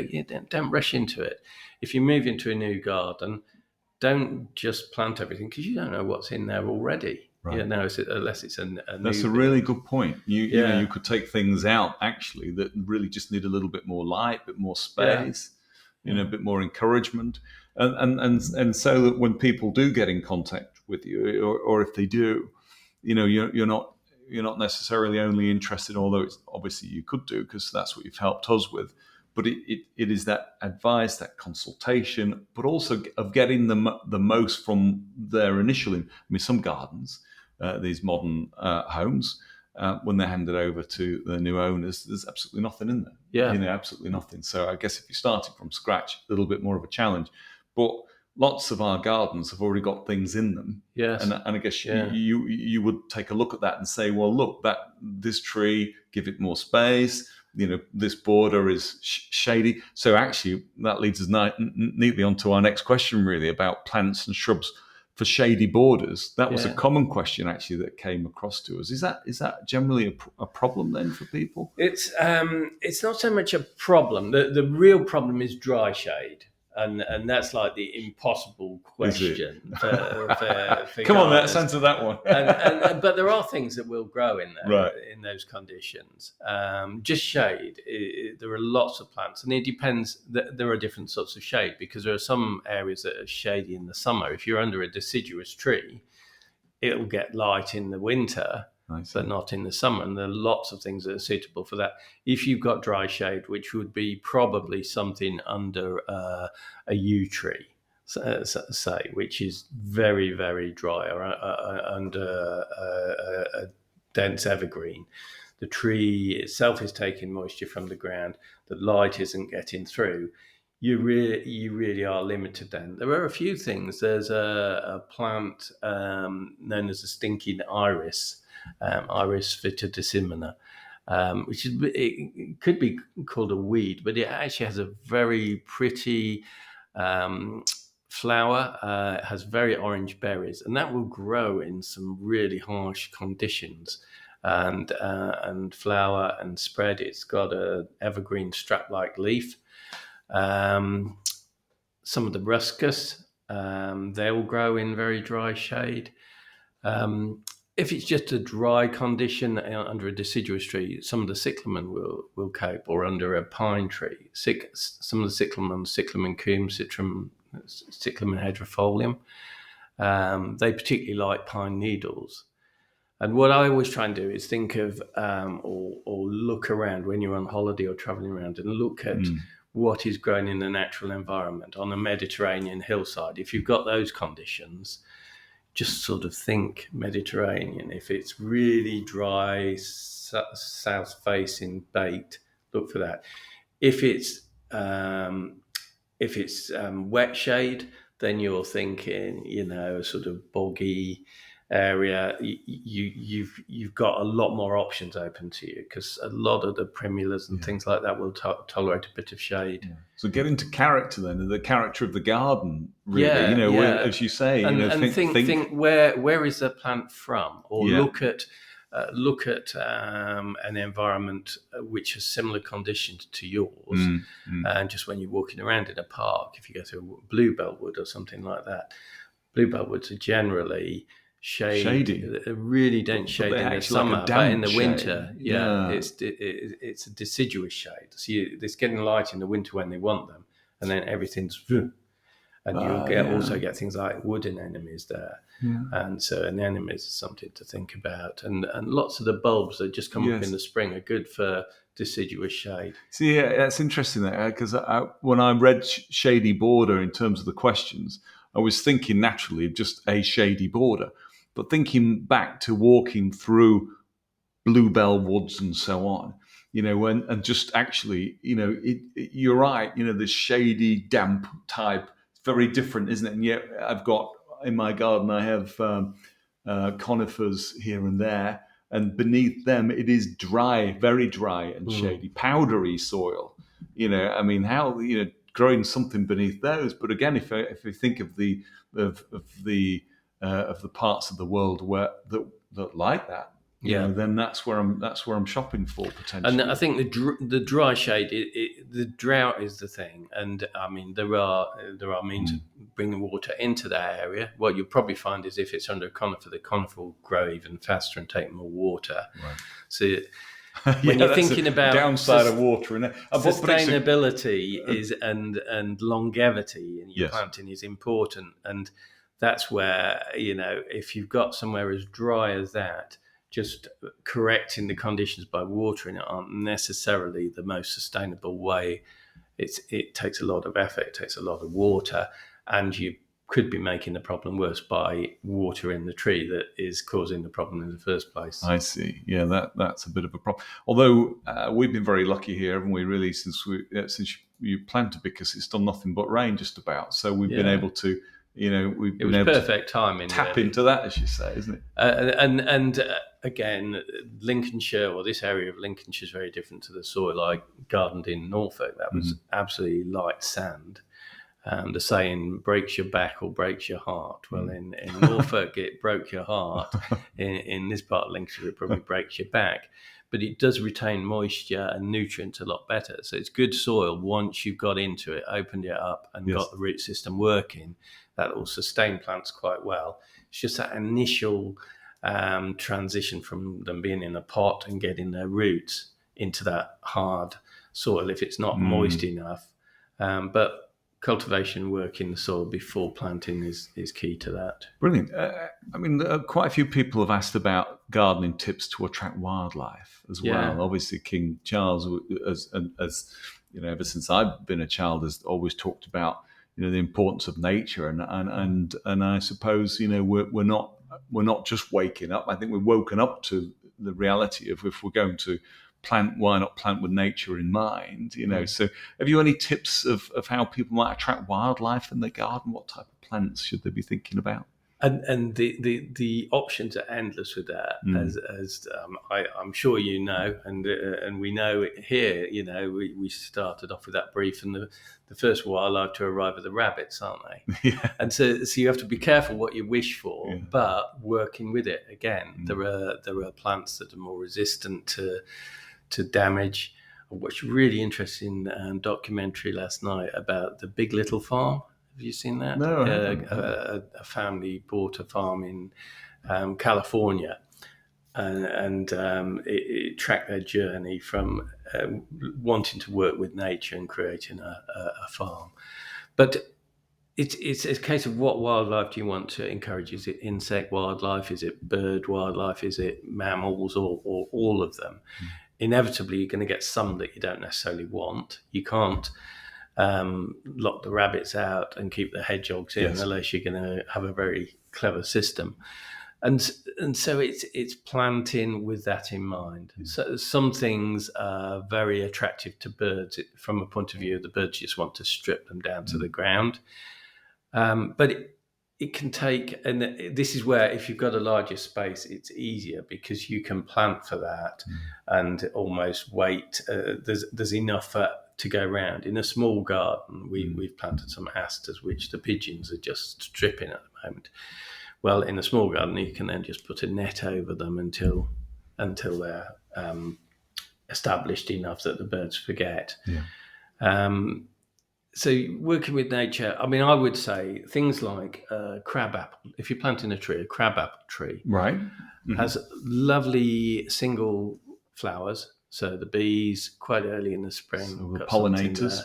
don't rush into it. If you move into a new garden, don't just plant everything, because you don't know what's in there already. Right. Unless it's a new. That's a really good point. You know, Yeah. you could take things out actually that really just need a little bit more light, a bit more space, a bit more encouragement, and so that when people do get in contact with you, or if they do, you're not necessarily only interested, although it's obviously you could do, because that's what you've helped us with. But it is that advice, that consultation, but also of getting the most from their initial. I mean, some gardens, these modern homes, when they're handed over to the new owners, there's absolutely nothing in there. Yeah. Absolutely nothing. So I guess if you're starting from scratch, a little bit more of a challenge. But lots of our gardens have already got things in them. Yes. And I guess you would take a look at that and say, well, look, this tree, give it more space. This border is shady. So actually, that leads us neatly onto our next question, really, about plants and shrubs for shady borders. That was a common question, actually, that came across to us. Is that generally a problem then for people? It's not so much a problem. The real problem is dry shade. And that's like the impossible question for Come on, let's answer that one. But there are things that will grow in there, right, in those conditions. Just shade. There are lots of plants, and it depends. There are different sorts of shade, because there are some areas that are shady in the summer. If you're under a deciduous tree, it'll get light in the winter, but not in the summer. And there are lots of things that are suitable for that. If you've got dry shade, which would be probably something under a yew tree, say, which is very, very dry, or under a dense evergreen. The tree itself is taking moisture from the ground. The light isn't getting through. You really are limited then. There are a few things. There's a plant known as a stinking iris, Iris vitidissimina, which it could be called a weed, but it actually has a very pretty flower. It has very orange berries, and that will grow in some really harsh conditions. And flower and spread. It's got a evergreen strap-like leaf. Some of the ruscus, they'll grow in very dry shade. If it's just a dry condition under a deciduous tree, some of the cyclamen will cope, or under a pine tree. Some of the cyclamen coum, cyclamen hydrifolium, they particularly like pine needles. And what I always try and do is think of or look around when you're on holiday or traveling around, and look at what is growing in the natural environment on a Mediterranean hillside. If you've got those conditions, just sort of think Mediterranean. If it's really dry, south-facing, baked, look for that. If it's wet shade, then you're thinking, a sort of boggy area. You've got a lot more options open to you, because a lot of the primulas and things like that will tolerate a bit of shade. Yeah. So get into character then, and the character of the garden, really. Where, as you say, think where is the plant from, or look at an environment which has similar conditions to yours. And just when you're walking around in a park, if you go to a bluebell wood or something like that, bluebell woods are generally shady. Really dense shade in the summer, but in the winter, it's a deciduous shade. So it's getting light in the winter when they want them, and then everything's, and you'll also get things like wood anemones there. And so anemones is something to think about, and lots of the bulbs that just come up in the spring are good for deciduous shade. See, that's interesting there, because when I read shady border in terms of the questions, I was thinking naturally of just a shady border, but thinking back to walking through bluebell woods and so on, and just actually, you're right, the shady, damp type, it's very different, isn't it? And yet I've got, in my garden, I have conifers here and there, and beneath them it is dry, very dry and shady, powdery soil. How growing something beneath those. But again, if we think of the parts of the world that like that, then that's where I'm shopping for potentially. And I think the dry shade, the drought is the thing. And I mean, there are means of bringing water into that area. What you'll probably find is if it's under a conifer, the conifer will grow even faster and take more water. Right. So when you're thinking about downside of water, and sustainability is and longevity in your planting is important, and that's where if you've got somewhere as dry as that, just correcting the conditions by watering it aren't necessarily the most sustainable way. It takes a lot of effort, it takes a lot of water, and you could be making the problem worse by watering the tree that is causing the problem in the first place. I see. Yeah, that's a bit of a problem. Although we've been very lucky here, haven't we? Really, since you planted, because it's done nothing but rain just about. So we've been able to, we've been able perfect timing. Tap into that, as you say, isn't it? And again, Lincolnshire, or this area of Lincolnshire, is very different to the soil I gardened in Norfolk. That was absolutely light sand. The saying breaks your back or breaks your heart. Well, in Norfolk, it broke your heart. In this part of Lincolnshire, it probably breaks your back. But it does retain moisture and nutrients a lot better. So it's good soil once you've got into it, opened it up, and got the root system working. That will sustain plants quite well. It's just that initial transition from them being in a pot and getting their roots into that hard soil if it's not moist enough. But cultivation work in the soil before planting is key to that. Brilliant. I mean, quite a few people have asked about gardening tips to attract wildlife as well. Obviously, King Charles, as ever since I've been a child, has always talked about the importance of nature, and I suppose we're not just waking up. I think we've woken up to the reality of, if we're going to plant, why not plant with nature in mind? So have you any tips of how people might attract wildlife in their garden? What type of plants should they be thinking about? And the options are endless with that, as I'm sure and we know it here. We started off with that brief, and the first wildlife to arrive are the rabbits, aren't they? And so you have to be careful what you wish for, but working with it again. There are plants that are more resistant to damage. I watched a really interesting documentary last night about the Big Little Farm. Have you seen that? No. A family bought a farm in California, and it tracked their journey from wanting to work with nature and creating a farm. But it's a case of what wildlife do you want to encourage? Is it insect wildlife? Is it bird wildlife? Is it mammals, or all of them? Inevitably, you're going to get some that you don't necessarily want. You can't lock the rabbits out and keep the hedgehogs in unless you're going to have a very clever system. And so it's planting with that in mind. So some things are very attractive to birds from a point of view. The birds just want to strip them down to the ground. But it can take, and this is where, if you've got a larger space, it's easier because you can plant for that and almost wait. There's enough to go around. In a small garden, we've planted some asters, which the pigeons are just stripping at the moment. Well, in a small garden, you can then just put a net over them until they're established enough that the birds forget. So working with nature, I mean, I would say things like crabapple. If you're planting a crabapple tree, right, has lovely single flowers. So the bees quite early in the spring, so the pollinators,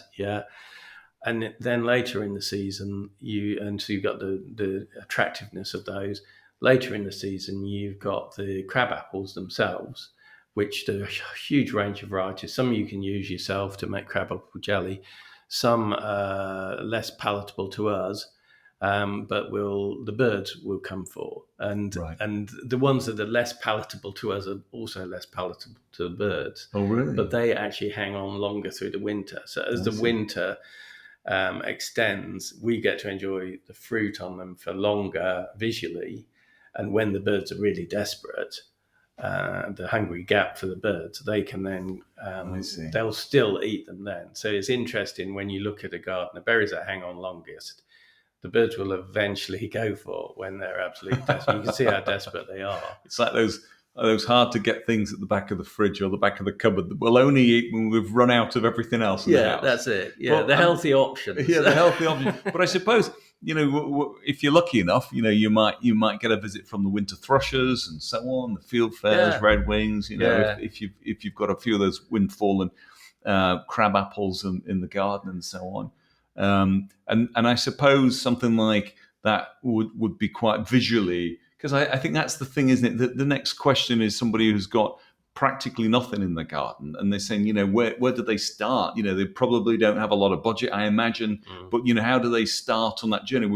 and then later in the season, so you've got the attractiveness of those. Later in the season, you've got the crabapples themselves, which there are a huge range of varieties. Some you can use yourself to make crabapple jelly. Some less palatable to us, but the birds will come for. And the ones that are less palatable to us are also less palatable to the birds. Oh, really? But they actually hang on longer through the winter. So as the winter extends, we get to enjoy the fruit on them for longer visually. And when the birds are really desperate, the hungry gap for the birds, they can then they'll still eat them then. So it's interesting when you look at a garden, the berries that hang on longest, the birds will eventually go for when they're absolutely desperate. You can see how desperate they are. It's like those hard to get things at the back of the fridge or the back of the cupboard that we'll only eat when we've run out of everything else in the house. That's it. Yeah, but, the healthy options. Yeah, the healthy options. But I suppose, if you're lucky enough, you might get a visit from the winter thrushes and so on, the fieldfares, redwings. If you've got a few of those wind-fallen crab apples in the garden and so on. And I suppose something like that would be quite visually, because I think that's the thing, isn't it? The next question is somebody who's got practically nothing in the garden, and they're saying, where do they start? They probably don't have a lot of budget, I imagine, but how do they start on that journey?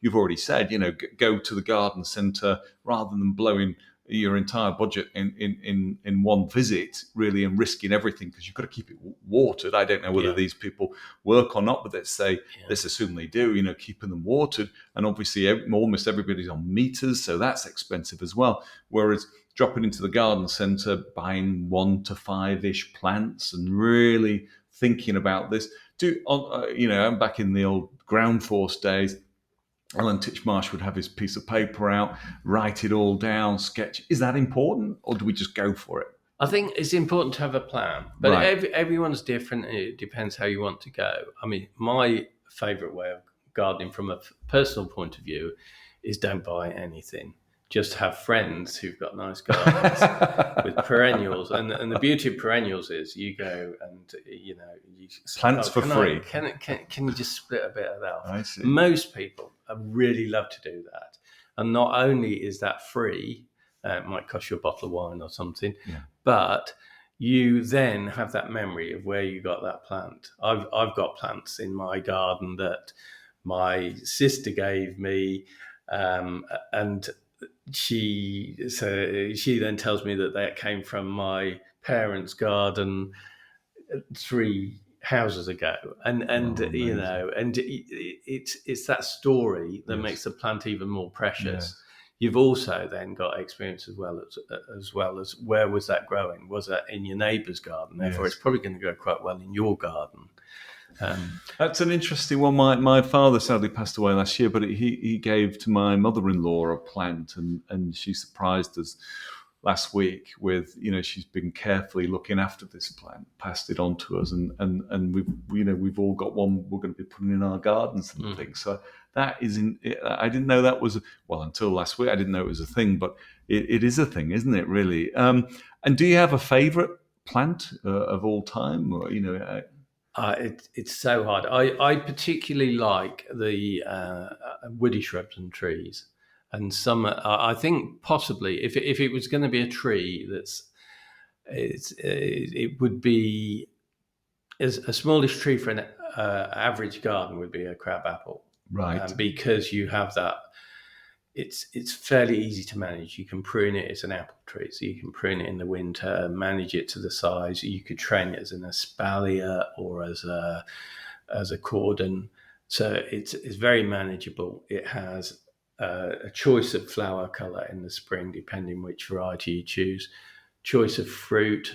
You've already said, go to the garden centre rather than blowing your entire budget in one visit, really, and risking everything, because you've got to keep it watered. I don't know whether these people work or not, but let's assume they do, keeping them watered. And obviously almost everybody's on meters, so that's expensive as well. Whereas dropping into the garden centre, buying 1 to 5-ish plants and really thinking about this. I'm back in the old ground force days. Alan Titchmarsh would have his piece of paper out, write it all down, sketch. Is that important, or do we just go for it? I think it's important to have a plan, but everyone's different, and it depends how you want to go. I mean, my favourite way of gardening from a personal point of view is don't buy anything. Just have friends who've got nice gardens with perennials, and the beauty of perennials is you go and you plants for free. Can you just split a bit of that off? I see. Most people really love to do that, and not only is that free, it might cost you a bottle of wine or something, but you then have that memory of where you got that plant. I've got plants in my garden that my sister gave me, and she then tells me that that came from my parents' garden 3 houses ago, and it's that story that makes the plant even more precious. You've also then got experience as well as where was that growing? Was that in your neighbour's garden? Therefore, it's probably going to grow quite well in your garden. That's an interesting one. My father sadly passed away last year, but he gave to my mother-in-law a plant, and she surprised us last week with, she's been carefully looking after this plant, passed it on to us, and we've all got one we're going to be putting in our gardens and things. So that I didn't know that was, until last week I didn't know it was a thing, but it is a thing, isn't it, really? And do you have a favourite plant of all time, or it's so hard. I particularly like the woody shrubs and trees, and some. I think possibly if it was going to be a tree, it would be a smallish tree for an average garden would be a crabapple, right? Because you have that. It's fairly easy to manage. You can prune it. It's an apple tree, so you can prune it in the winter, manage it to the size. You could train it as an espalier or as a cordon. So it's very manageable. It has a choice of flower colour in the spring, depending which variety you choose. Choice of fruit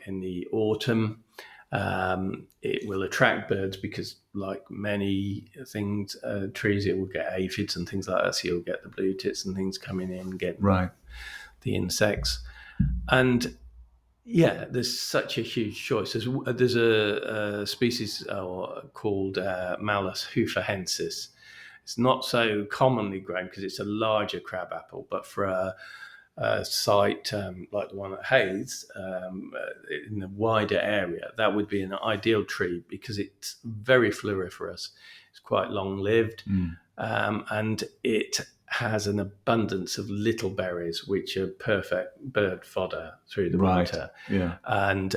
in the autumn. It will attract birds because, like many things, trees, it will get aphids and things like that. So you'll get the blue tits and things coming in, get the insects. And there's such a huge choice. There's a species called Malus hufahensis. It's not so commonly grown because it's a larger crabapple, but for a site like the one at Haith, in the wider area, that would be an ideal tree because it's very floriferous. It's quite long-lived, and it has an abundance of little berries, which are perfect bird fodder through the winter. Yeah. And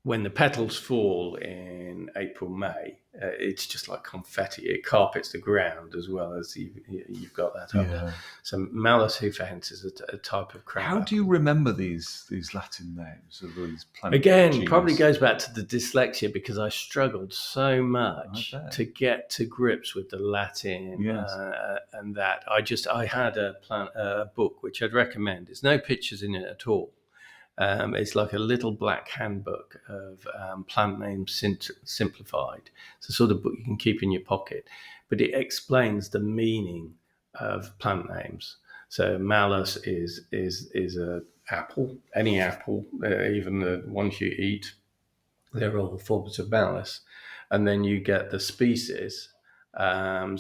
when the petals fall in April, May, it's just like confetti. It carpets the ground as well as you've got that up. Yeah. So Malus hoofahensis is a type of crab. How do you remember these Latin names of these plant Again, genus? probably goes back to the dyslexia, because I struggled so much to get to grips with the Latin. Yes. And that I had a book which I'd recommend. There's no pictures in it at all. It's like a little black handbook of plant names simplified. It's a sort of book you can keep in your pocket, but it explains the meaning of plant names. So malus is a apple, any apple, even the ones you eat, they're all forms of malus. And then you get the species. So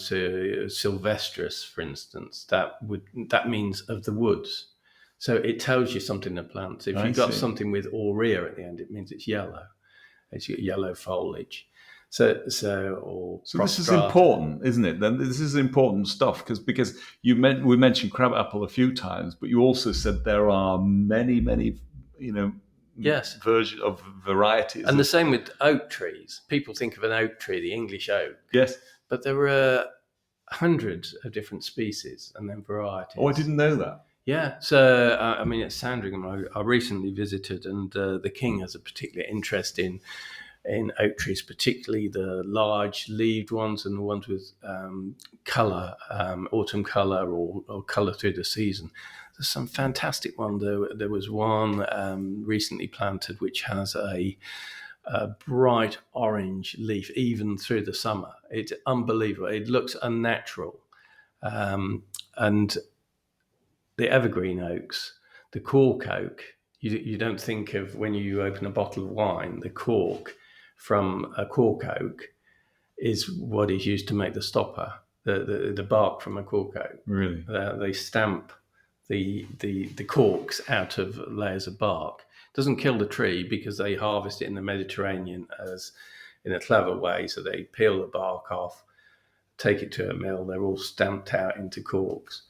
sylvestris, for instance, that means of the woods. So it tells you something of plants. If you've got something with aurea at the end, it means it's yellow. It's yellow foliage. So this is important, isn't it? Then this is important stuff because we mentioned crabapple a few times, but you also said there are many, yes, versions of varieties. And the same with oak trees. People think of an oak tree, the English oak. Yes, but there are hundreds of different species and then varieties. Oh, I didn't know that. Yeah, so I mean, at Sandringham, I recently visited, and the king has a particular interest in oak trees, particularly the large-leaved ones and the ones with colour, autumn colour or colour through the season. There's some fantastic one. There was one recently planted which has a bright orange leaf even through the summer. It's unbelievable. It looks unnatural, and the evergreen oaks, the cork oak, you don't think of when you open a bottle of wine, the cork from a cork oak is what is used to make the stopper, the bark from a cork oak. Really? They stamp the corks out of layers of bark. It doesn't kill the tree because they harvest it in the Mediterranean as in a clever way. So they peel the bark off, take it to a mill, they're all stamped out into corks.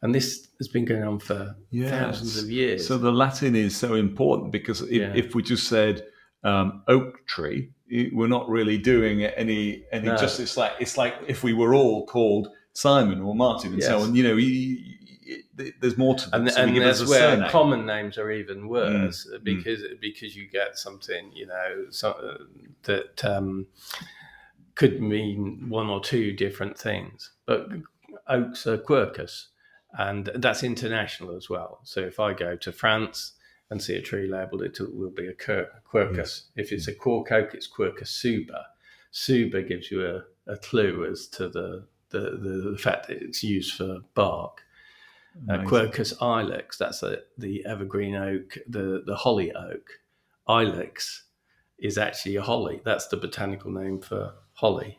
And this has been going on for thousands of years. So the Latin is so important because if we just said oak tree, we're not really doing any justice. It's like if we were all called Simon or Martin and so on. There's more to them. And that's where common names are even worse because you get something that could mean one or two different things. But oaks are quercus. And that's international as well. So if I go to France and see a tree labelled, it will be a quercus. Yes. If it's a cork oak, it's Quercus suber. Suber gives you a clue as to the fact that it's used for bark. Quercus ilex, that's the evergreen oak, the holly oak. Ilex is actually a holly. That's the botanical name for holly.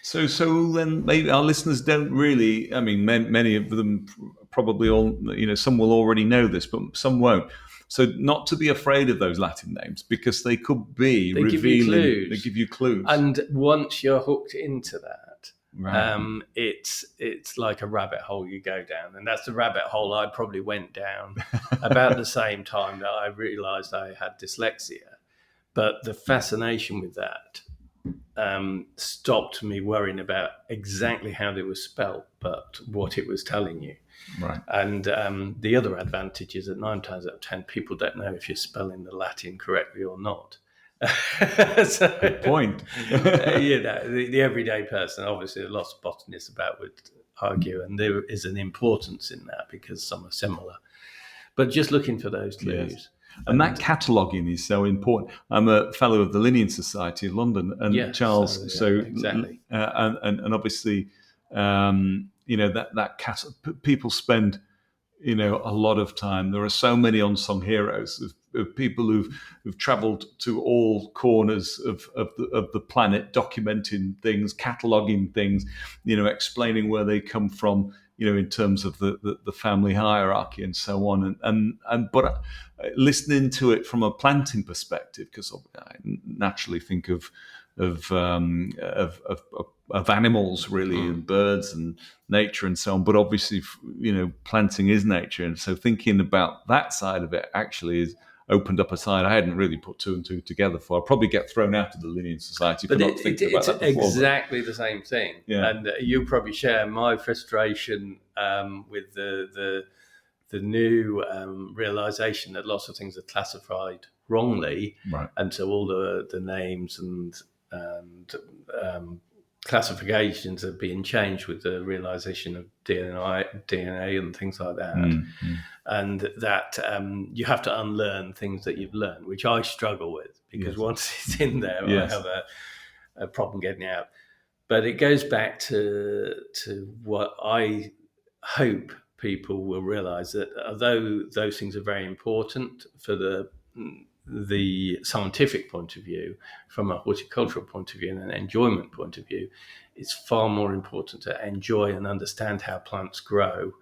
So then maybe our listeners don't really, I mean, many of them probably all, some will already know this, but some won't. So not to be afraid of those Latin names because they could be revealing. They give you clues. And once you're hooked into that, it's like a rabbit hole you go down. And that's the rabbit hole I probably went down about the same time that I realised I had dyslexia. But the fascination with that stopped me worrying about exactly how they were spelt, but what it was telling you. Right. And the other advantage is that 9 times out of 10, people don't know if you're spelling the Latin correctly or not. Good point. The everyday person, obviously, lots of botanists would argue, and there is an importance in that because some are similar. But just looking for those clues. Yes. And that cataloguing is so important. I'm a fellow of the Linnean Society of London, and Charles. Exactly. And obviously, that people spend, a lot of time. There are so many unsung heroes of people who've travelled to all corners of the planet, documenting things, cataloguing things, explaining where they come from. In terms of the family hierarchy and so on, but listening to it from a planting perspective, because I naturally think of animals really, and birds and nature and so on. But obviously, planting is nature, and so thinking about that side of it actually is, opened up a side I hadn't really put two and two together for. I'll probably get thrown out of the Linnean Society for But not thinking about it's that before. exactly the same thing. Yeah. And you probably share my frustration with the new realization that lots of things are classified wrongly. Right. And so all the names and classifications are being changed with the realization of DNA and things like that. Mm-hmm. And that you have to unlearn things that you've learned, which I struggle with, because once it's in there, I have a problem getting out. But it goes back to what I hope people will realize, that although those things are very important for the scientific point of view, from a horticultural point of view and an enjoyment point of view, it's far more important to enjoy and understand how plants grow.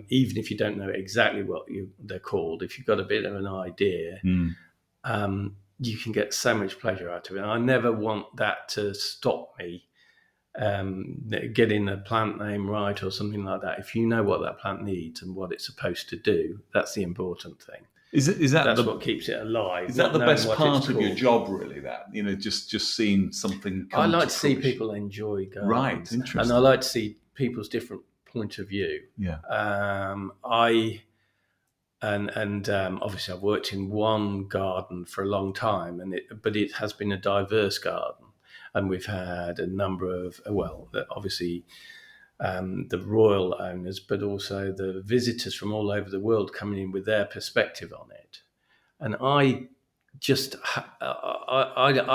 Even if you don't know exactly what they're called, if you've got a bit of an idea, you can get so much pleasure out of it. And I never want that to stop me getting the plant name right or something like that. If you know what that plant needs and what it's supposed to do, that's the important thing. That's what keeps it alive. Is that the best part of your job, really? That, just seeing something come I like to see fruition? people enjoy gardens. Right, interesting. And I like to see people's different point of view. Yeah. Obviously I've worked in one garden for a long time, but it has been a diverse garden, and we've had a number of obviously the royal owners, but also the visitors from all over the world coming in with their perspective on it. And I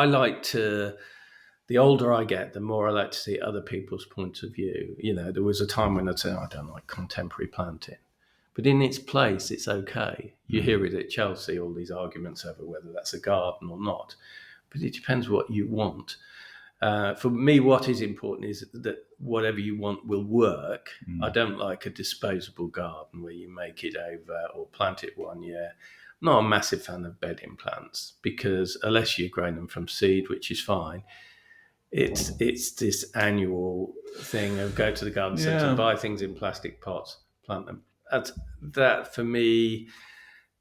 like to. The older I get, the more I like to see other people's points of view. There was a time when I'd say, I don't like contemporary planting. But in its place, it's okay. You hear it at Chelsea, all these arguments over whether that's a garden or not. But it depends what you want. For me, what is important is that whatever you want will work. I don't like a disposable garden where you make it over or plant it one year. I'm not a massive fan of bedding plants, because unless you're growing them from seed, which is fine, it's this annual thing of go to the garden centre, buy things in plastic pots, plant them. That for me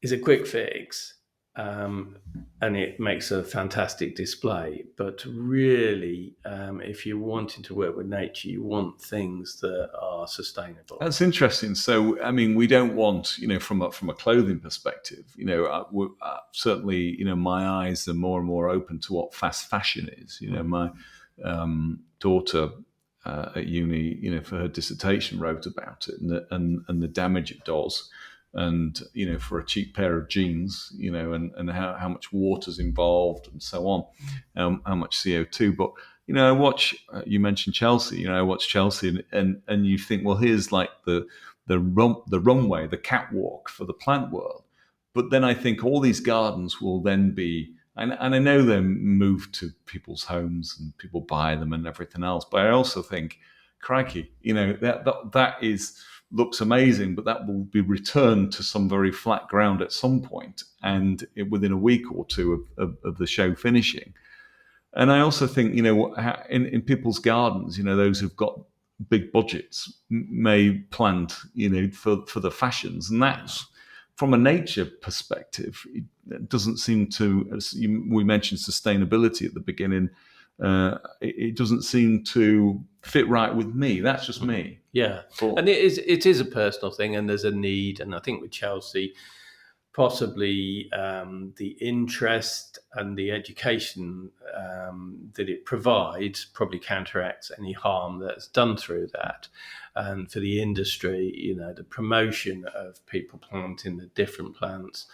is a quick fix, and it makes a fantastic display. But really, if you're wanting to work with nature, you want things that are sustainable. That's interesting. So, we don't want, from a clothing perspective, certainly, my eyes are more and more open to what fast fashion is. My daughter at uni, for her dissertation, wrote about it and the damage it does. And, for a cheap pair of jeans, and how much water's involved and so on, how much CO2. But, I watch, you mentioned Chelsea, I watch Chelsea and you think, well, here's like the runway, the catwalk for the plant world. But then I think all these gardens will then be, and I know they're moved to people's homes and people buy them and everything else. But I also think, crikey, that looks amazing, but that will be returned to some very flat ground at some point, and within a week or two of the show finishing. And I also think, in people's gardens, those who've got big budgets may plant, for the fashions, and that's from a nature perspective. It doesn't seem to, as we mentioned sustainability at the beginning, it doesn't seem to fit right with me. That's just me. Yeah, and it is a personal thing, and there's a need. And I think with Chelsea, possibly the interest and the education that it provides probably counteracts any harm that's done through that. And for the industry, the promotion of people planting the different plants,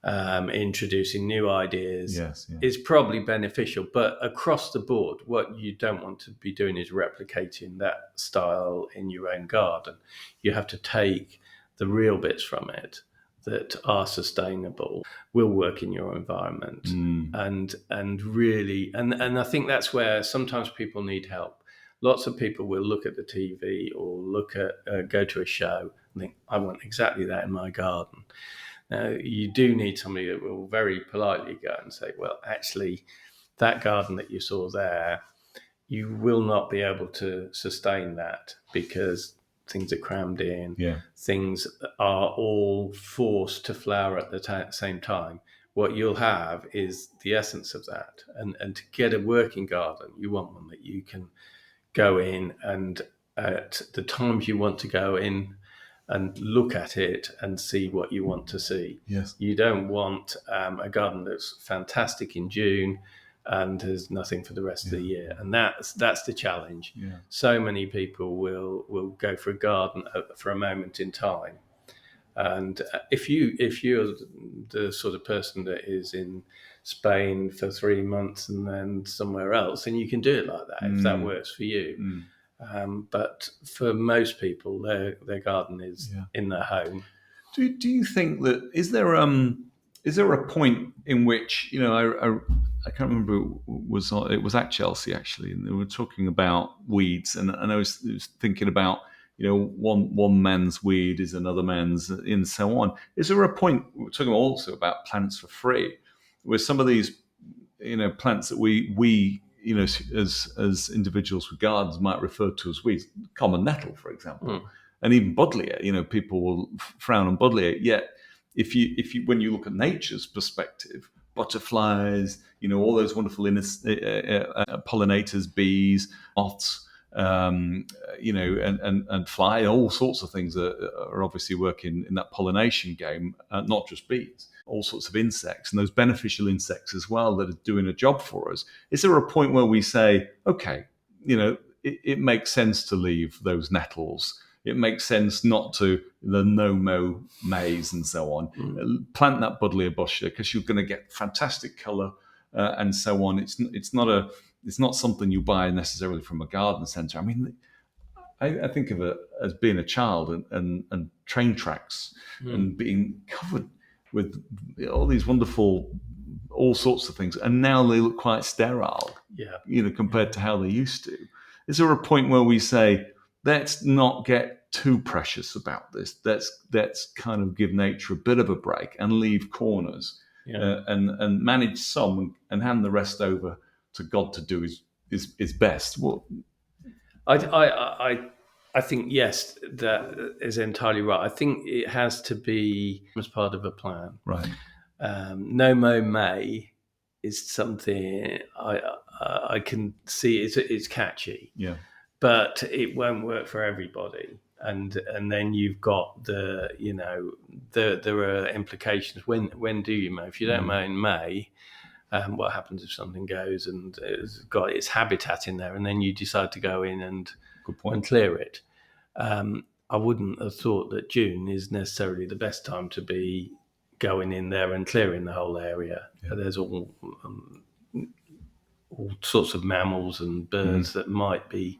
introducing new ideas is probably beneficial. But across the board, what you don't want to be doing is replicating that style in your own garden. You have to take the real bits from it that are sustainable, will work in your environment, and really, and I think that's where sometimes people need help. Lots of people will look at the TV or look at go to a show and think, I want exactly that in my garden. Now, you do need somebody that will very politely go and say, well, actually, that garden that you saw there, you will not be able to sustain that because things are crammed in, Yeah. things are all forced to flower at the same time. What you'll have is the essence of that. And to get a working garden, you want one that you can go in and at the times you want to go in and look at it and see what you want to see. Yes. You don't want a garden that's fantastic in June and has nothing for the rest of the year, and that's the challenge. Yeah. So many people will go for a garden for a moment in time, and if you're the sort of person that is in Spain for 3 months and then somewhere else, then you can do it like that if that works for you. But for most people, their garden is in their home. Do you think that is there a point in which I can't remember it was at Chelsea actually, and they were talking about weeds, and I was thinking about one man's weed is another man's, and so on. Is there a point we're talking also about plants for free, where some of these plants that we as individuals with gardens might refer to as weeds, common nettle, for example, and even buddleia. People will frown on buddleia. Yet, if you when you look at nature's perspective, butterflies, all those wonderful pollinators, bees, moths, and fly, all sorts of things are obviously working in that pollination game, not just bees, all sorts of insects, and those beneficial insects as well that are doing a job for us. Is there a point where we say, okay, it makes sense to leave those nettles? It makes sense not to the no-mow maize and so on. Plant that buddleia bush because you're going to get fantastic colour and so on. It's not something you buy necessarily from a garden centre. I mean, I think of it as being a child and train tracks and being covered with all these wonderful, all sorts of things, and now they look quite sterile. Compared to how they used to. Is there a point where we say, let's not get too precious about this? Let's kind of give nature a bit of a break and leave corners, and manage some and hand the rest over to God to do his best. What? I think yes, that is entirely right. I think it has to be as part of a plan. Right. No Mo May is something I can see. It's catchy, but it won't work for everybody. And then you've got there are implications. When do you mow? If you don't mow in May, what happens if something goes and it's got its habitat in there, and then you decide to go in and clear it? I wouldn't have thought that June is necessarily the best time to be going in there and clearing the whole area. There's all sorts of mammals and birds that might be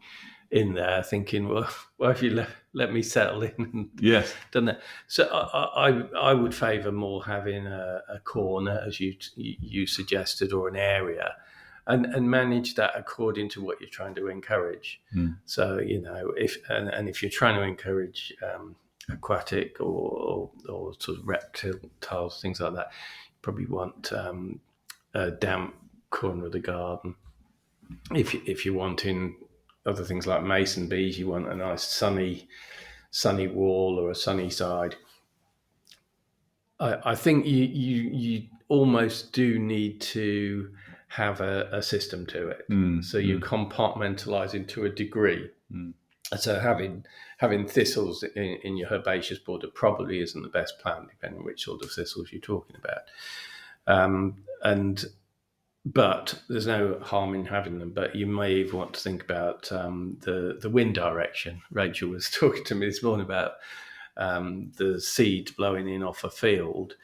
in there thinking, well if you let me settle in and done that. So I would favour more having a corner, as you suggested, or an area, and manage that according to what you're trying to encourage. So if you're trying to encourage aquatic or sort of reptiles, things like that, you probably want a damp corner of the garden. If you're wanting other things like mason bees, you want a nice sunny wall or a sunny side. I think you almost do need to have a system to it. So you compartmentalize to a degree. So having thistles in your herbaceous border probably isn't the best plan, depending on which sort of thistles you're talking about. But there's no harm in having them. But you may even want to think about the wind direction. Rachel was talking to me this morning about the seeds blowing in off a field,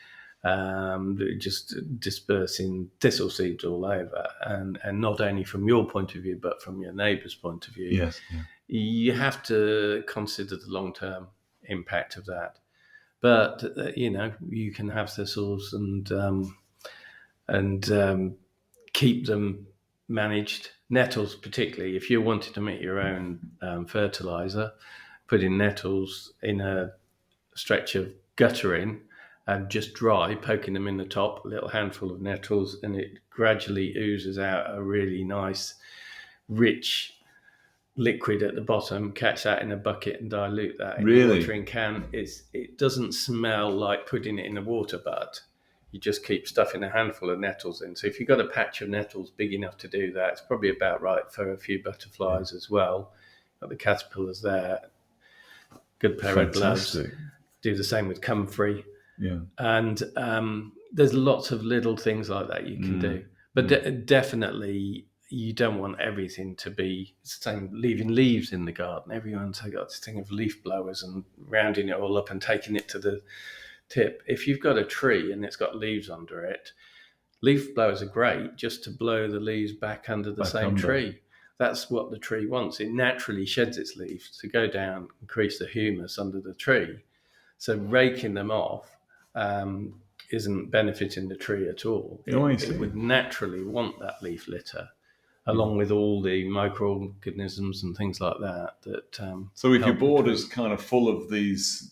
just dispersing thistle seeds all over. And not only from your point of view, but from your neighbour's point of view. Yes. You have to consider the long-term impact of that. But, you can have thistles and keep them managed. Nettles, particularly, if you wanted to make your own fertilizer, putting nettles in a stretch of guttering and just dry, poking them in the top, a little handful of nettles, and it gradually oozes out a really nice, rich liquid at the bottom, catch that in a bucket and dilute that in your Really? watering can. It doesn't smell like putting it in a water butt. You just keep stuffing a handful of nettles in. So if you've got a patch of nettles big enough to do that, it's probably about right for a few butterflies as well. Got the caterpillars there. Good pair of gloves. Fantastic. Do the same with comfrey. Yeah. And there's lots of little things like that you can do. But definitely, you don't want everything to be same, leaving leaves in the garden. Everyone's got this thing of leaf blowers and rounding it all up and taking it to the tip. If you've got a tree and it's got leaves under it, leaf blowers are great just to blow the leaves back under the same tree. That's what the tree wants. It naturally sheds its leaves to go down, increase the humus under the tree. So raking them off isn't benefiting the tree at all. It would naturally want that leaf litter, along with all the microorganisms and things like that. So if your border's kind of full of these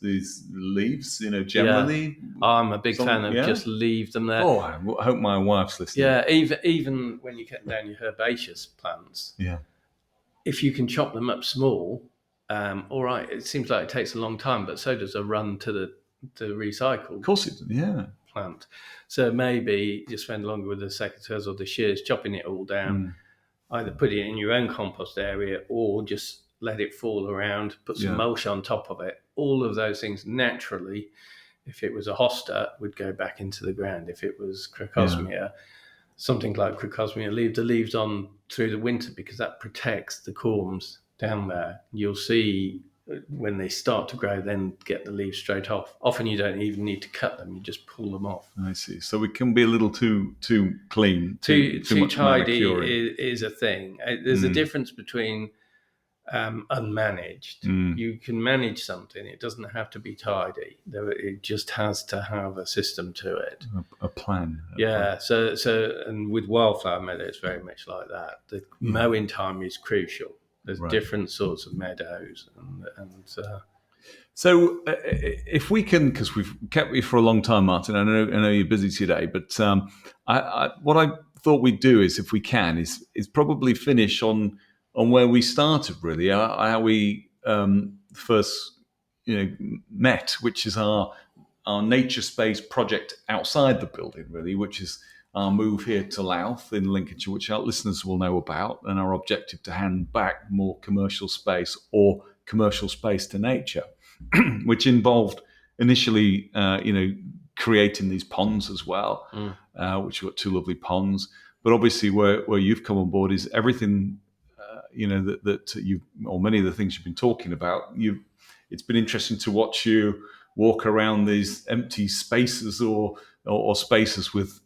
leaves, generally, I'm a big fan of just leave them there. Oh, I hope my wife's listening. Yeah, even when you're cutting down your herbaceous plants, if you can chop them up small, all right. It seems like it takes a long time, but so does a run to the recycle. Of course, plant. So maybe you spend longer with the secateurs or the shears, chopping it all down. Either put it in your own compost area or just let it fall around, put some mulch on top of it. All of those things naturally, if it was a hosta, would go back into the ground. If it was crocosmia, something like crocosmia, leave the leaves on through the winter because that protects the corms down there. You'll see when they start to grow, then get the leaves straight off. Often you don't even need to cut them, you just pull them off. I see. So it can be a little too clean, too much tidy is a thing. There's a difference between unmanaged. You can manage something, it doesn't have to be tidy. It just has to have a system to it. A plan. So and with wildflower meadow, it's very much like that. The mowing time is crucial. There's different sorts of meadows, so if we can, because we've kept you for a long time, Martin. I know you're busy today, but what I thought we'd do is, if we can, is probably finish on where we started, really, how we first met, which is our Naturespace project outside the building, really, which is our move here to Louth in Lincolnshire, which our listeners will know about, and our objective to hand back more commercial space or commercial space to nature, which involved initially, creating these ponds as well, which we've got 2 lovely ponds. But obviously, where you've come on board is everything, that you, or many of the things you've been talking about. It's been interesting to watch you walk around these empty spaces or spaces with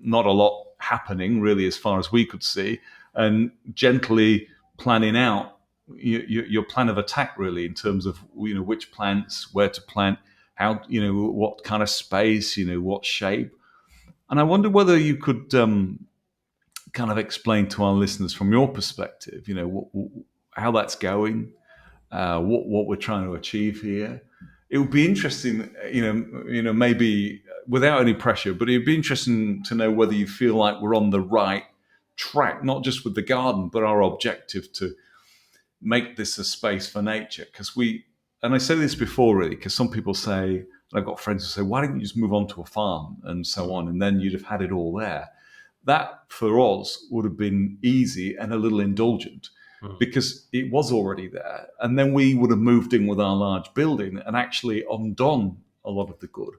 not a lot happening, really, as far as we could see, and gently planning out your plan of attack, really, in terms of which plants, where to plant, how, what kind of space, what shape. And I wonder whether you could kind of explain to our listeners from your perspective, how that's going, what we're trying to achieve here. It would be interesting, maybe without any pressure, but it'd be interesting to know whether you feel like we're on the right track, not just with the garden, but our objective to make this a space for nature. Because and I say this before, really, because some people say, and I've got friends who say, why didn't you just move on to a farm and so on, and then you'd have had it all there. That, for us, would have been easy and a little indulgent, because it was already there. And then we would have moved in with our large building and actually undone a lot of the good.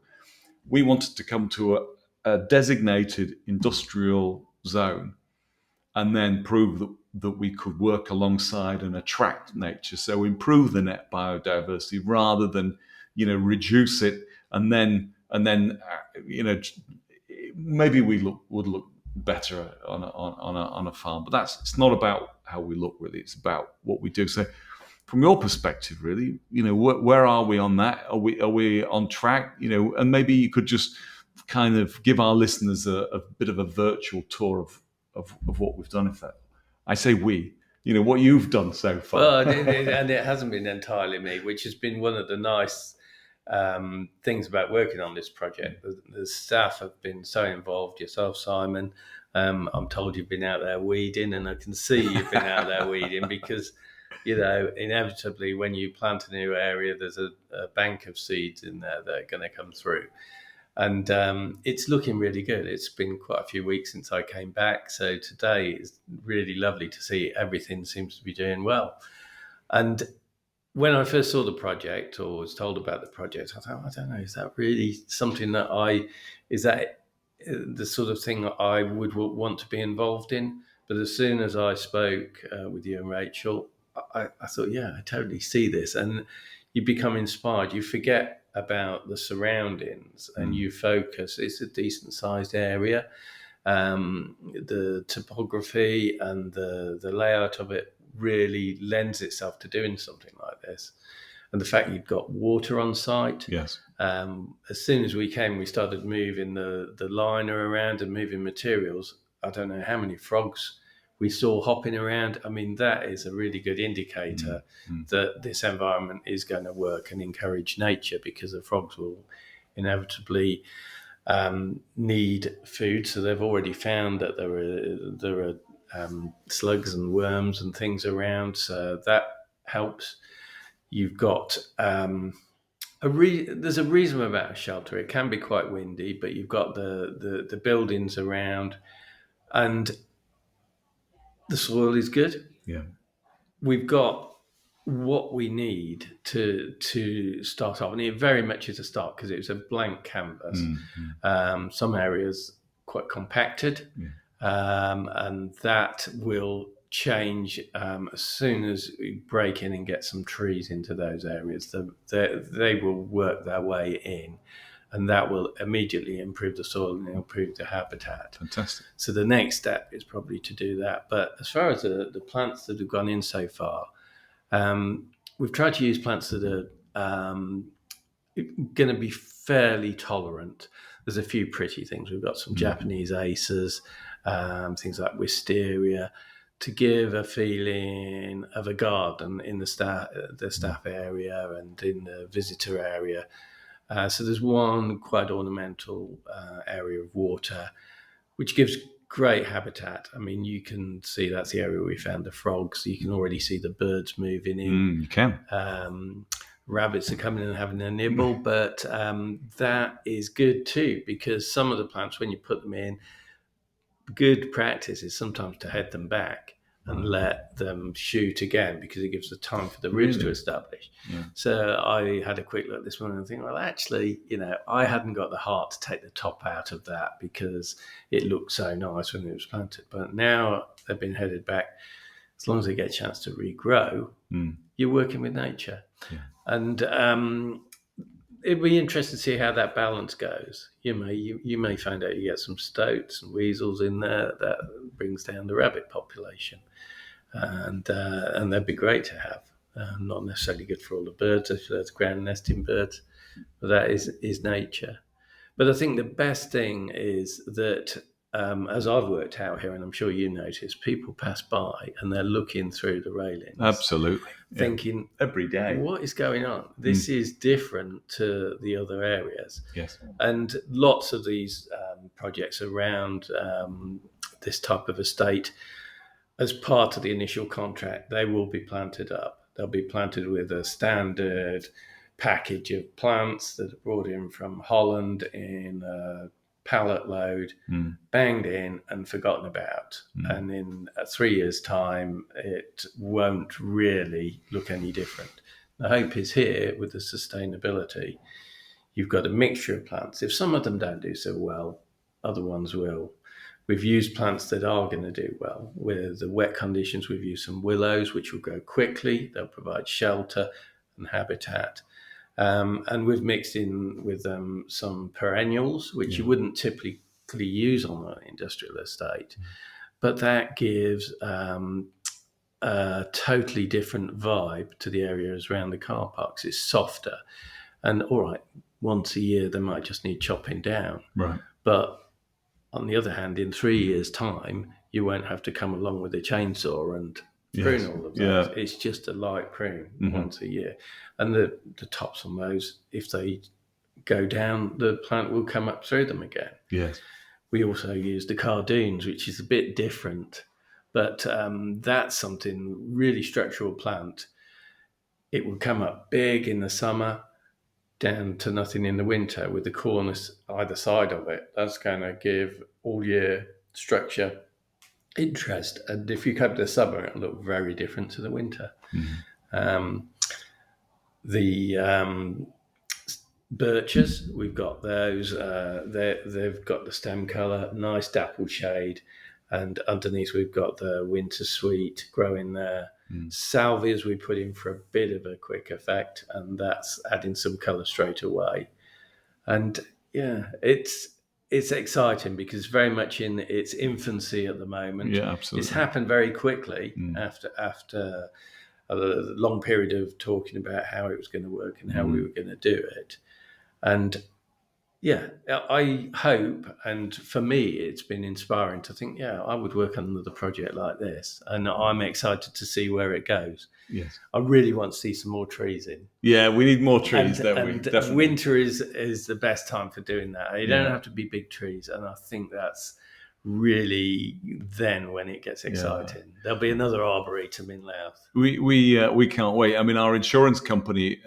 We wanted to come to a designated industrial zone and then prove that we could work alongside and attract nature. So improve the net biodiversity rather than, reduce it and then maybe we would look better on a farm. But it's not about how we look, really. It's about what we do. So from your perspective, really, where are we on that? Are we on track? And maybe you could just kind of give our listeners a bit of a virtual tour of what we've done. If that, I say we, what you've done so far. Well, and it hasn't been entirely me, which has been one of the nice things about working on this project. The staff have been so involved, yourself, Simon, I'm told you've been out there weeding, and I can see you've been out there weeding because, inevitably when you plant a new area, there's a bank of seeds in there that are going to come through. And it's looking really good. It's been quite a few weeks since I came back. So today is really lovely to see everything seems to be doing well. And when I first saw the project or was told about the project, I thought, I don't know, is that really something is that the sort of thing that I would want to be involved in? But as soon as I spoke with you and Rachel, I thought, yeah, I totally see this. And you become inspired. You forget about the surroundings and you focus. It's a decent sized area. The topography and the layout of it really lends itself to doing something like this. And the fact you've got water on site. Yes. As soon as we came, we started moving the liner around and moving materials. I don't know how many frogs we saw hopping around. I mean, that is a really good indicator that this environment is going to work and encourage nature, because the frogs will inevitably need food. So they've already found that there are slugs and worms and things around. So that helps. You've got there's a reasonable amount of shelter. It can be quite windy, but you've got the buildings around, and the soil is good. Yeah. We've got what we need to start off, and it very much is a start because it was a blank canvas. Some areas quite compacted, and that will change as soon as we break in and get some trees into those areas. They will work their way in, and that will immediately improve the soil and improve the habitat. Fantastic. So the next step is probably to do that. But as far as the plants that have gone in so far, we've tried to use plants that are going to be fairly tolerant. There's a few pretty things. We've got some Japanese acers, things like wisteria, to give a feeling of a garden in the staff area and in the visitor area. So there's one quite ornamental area of water, which gives great habitat. I mean, you can see that's the area where we found the frogs. You can already see the birds moving in. You can. Rabbits are coming and having a nibble, but that is good too, because some of the plants, when you put them in, good practice is sometimes to head them back and let them shoot again, because it gives the time for the roots to establish. Yeah. So I had a quick look this morning and think, well, actually, I hadn't got the heart to take the top out of that because it looked so nice when it was planted. But now they've been headed back. As long as they get a chance to regrow, you're working with nature. Yeah. And it'd be interesting to see how that balance goes. You may find out you get some stoats and weasels in there that brings down the rabbit population, and that'd be great to have. Not necessarily good for all the birds, if there's ground nesting birds, but that is nature. But I think the best thing is that, as I've worked out here, and I'm sure you notice, people pass by and they're looking through the railings. Absolutely. Thinking, every day, what is going on? This is different to the other areas. Yes. And lots of these projects around this type of estate, as part of the initial contract, they will be planted up. They'll be planted with a standard package of plants that are brought in from Holland in a pallet load, banged in and forgotten about. And in 3 years' time, it won't really look any different. The hope is here with the sustainability. You've got a mixture of plants. If some of them don't do so well, other ones will. We've used plants that are going to do well. With the wet conditions, we've used some willows, which will grow quickly. They'll provide shelter and habitat. And we've mixed in with them some perennials, which you wouldn't typically use on an industrial estate. But that gives a totally different vibe to the areas around the car parks. It's softer. And all right, once a year, they might just need chopping down. Right. But on the other hand, in 3 years' time, you won't have to come along with a chainsaw and prune all of those. Yeah. It's just a light prune once a year. And the tops on those, if they go down, the plant will come up through them again. Yes. We also use the cardoons, which is a bit different, but that's something really structural plant. It will come up big in the summer, down to nothing in the winter, with the corners either side of it. That's going to give all year structure, interest. And if you come to the summer, it'll look very different to the winter. Um, the birches, we've got those. They've got the stem colour, nice dappled shade, and underneath we've got the winter sweet growing there. Salvias we put in for a bit of a quick effect, and that's adding some colour straight away. And yeah, it's exciting because it's very much in its infancy at the moment. Yeah, absolutely. It's happened very quickly after a long period of talking about how it was going to work and how we were going to do it. And yeah, I hope, and for me, it's been inspiring to think, yeah, I would work on another project like this. And I'm excited to see where it goes. Yes. I really want to see some more trees in. Yeah, we need more trees, don't we? And Definitely. winter is the best time for doing that. You don't have to be big trees. And I think that's really then when it gets exciting. There'll be another arboretum in Louth. We can't wait. I mean, our insurance company,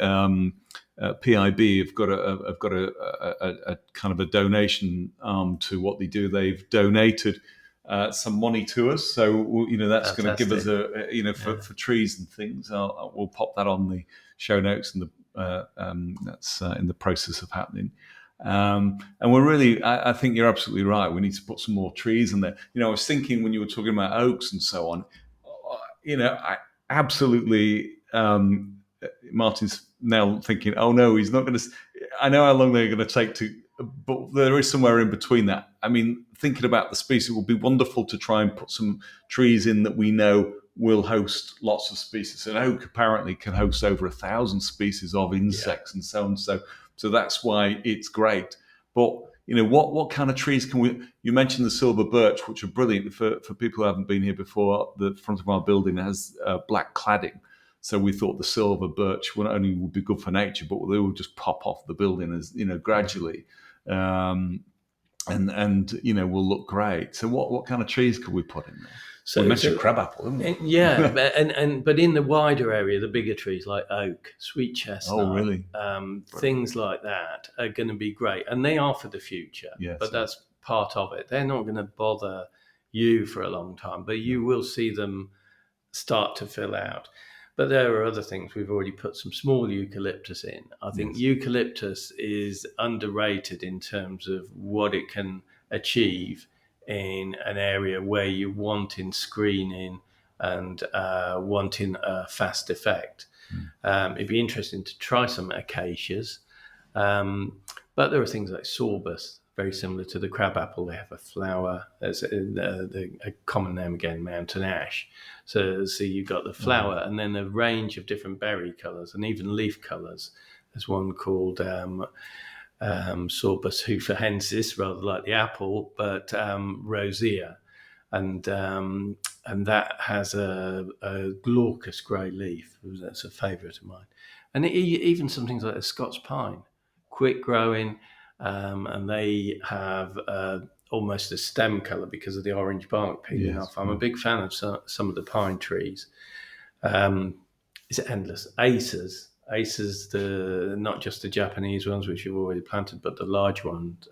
PIB, have got a kind of a donation to what they do. They've donated some money to us, so that's going to give us for trees and things. We'll pop that on the show notes, and that's in the process of happening. And we're really, I think you're absolutely right. We need to put some more trees in there. I was thinking when you were talking about oaks and so on, I absolutely, Martin's now thinking, oh no, he's not going to, I know how long they're going to take to, but there is somewhere in between that. I mean, thinking about the species, it would be wonderful to try and put some trees in that we know will host lots of species. An oak apparently can host over 1,000 species of insects and so on. So that's why it's great. But what kind of trees can we? You mentioned the silver birch, which are brilliant for people who haven't been here before. The front of our building has black cladding, so we thought the silver birch not only would be good for nature, but they would just pop off the building as gradually, and will look great. So what kind of trees could we put in there? So we mentioned crabapple, didn't we? Yeah, but in the wider area, the bigger trees like oak, sweet chestnut, things like that are going to be great, and they are for the future. Yes, but that's part of it. They're not going to bother you for a long time, but you will see them start to fill out. But there are other things. We've already put some small eucalyptus in. I think eucalyptus is underrated in terms of what it can achieve in an area where you're wanting screening and wanting a fast effect. It'd be interesting to try some acacias. But there are things like sorbus, very similar to the crabapple. They have a flower. There's a common name again, mountain ash. So you've got the flower and then a range of different berry colours and even leaf colours. There's one called Sorbus hufahensis, rather like the apple, but rosea, and that has a glaucous grey leaf. That's a favourite of mine, and even some things like the Scots pine, quick growing, and they have almost a stem colour because of the orange bark peeling off. I'm a big fan of some of the pine trees. It's endless. Acers, not just the Japanese ones, which you've already planted, but the large ones,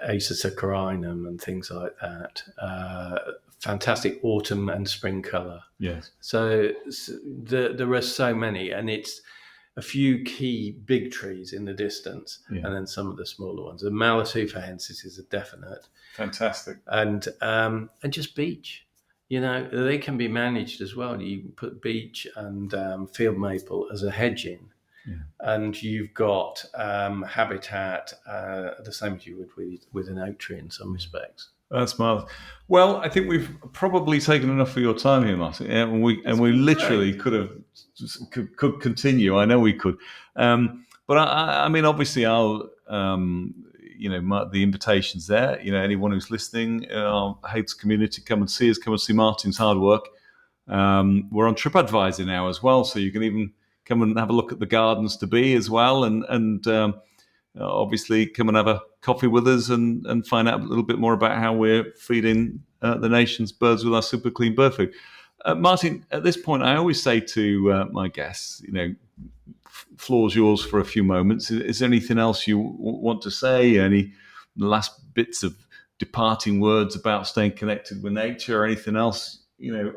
Acer saccharinum and things like that. Fantastic autumn and spring colour. Yes. So there are so many, and it's a few key big trees in the distance, and then some of the smaller ones. The Malus hufahensis is a definite. Fantastic. And just beech. They can be managed as well. You put beech and field maple as a hedging, and you've got habitat the same as you would with an oak tree in some respects. That's marvelous. Well, I think we've probably taken enough of your time here, Martin, and we literally could continue. I know we could, but I mean, obviously, I'll. The invitation's there. Anyone who's listening, Haith's community, come and see us. Come and see Martin's hard work. We're on TripAdvisor now as well, so you can even come and have a look at the gardens to be as well. And obviously come and have a coffee with us and find out a little bit more about how we're feeding the nation's birds with our super clean bird food. Martin, at this point, I always say to my guests, floor's yours for a few moments. Is there anything else you want to say? Any last bits of departing words about staying connected with nature or anything else?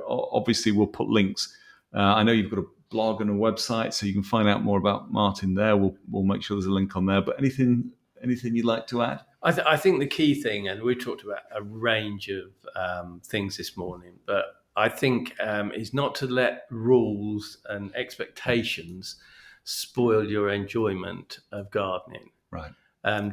Obviously we'll put links. I know you've got a blog and a website, so you can find out more about Martin there. We'll make sure there's a link on there. But anything you'd like to add? I think the key thing, and we talked about a range of things this morning, but I think is not to let rules and expectations spoil your enjoyment of gardening. Right.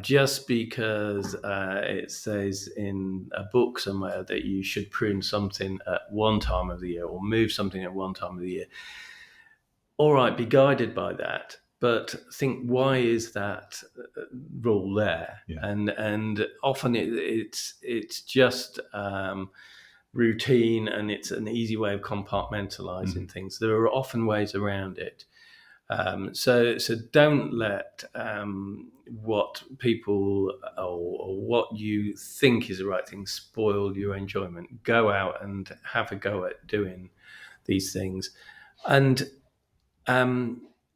Just because it says in a book somewhere that you should prune something at one time of the year or move something at one time of the year. All right, be guided by that, but think, why is that rule there? Yeah. And often it's just routine, and it's an easy way of compartmentalizing things. There are often ways around it. So don't let what people or what you think is the right thing spoil your enjoyment. Go out and have a go at doing these things. And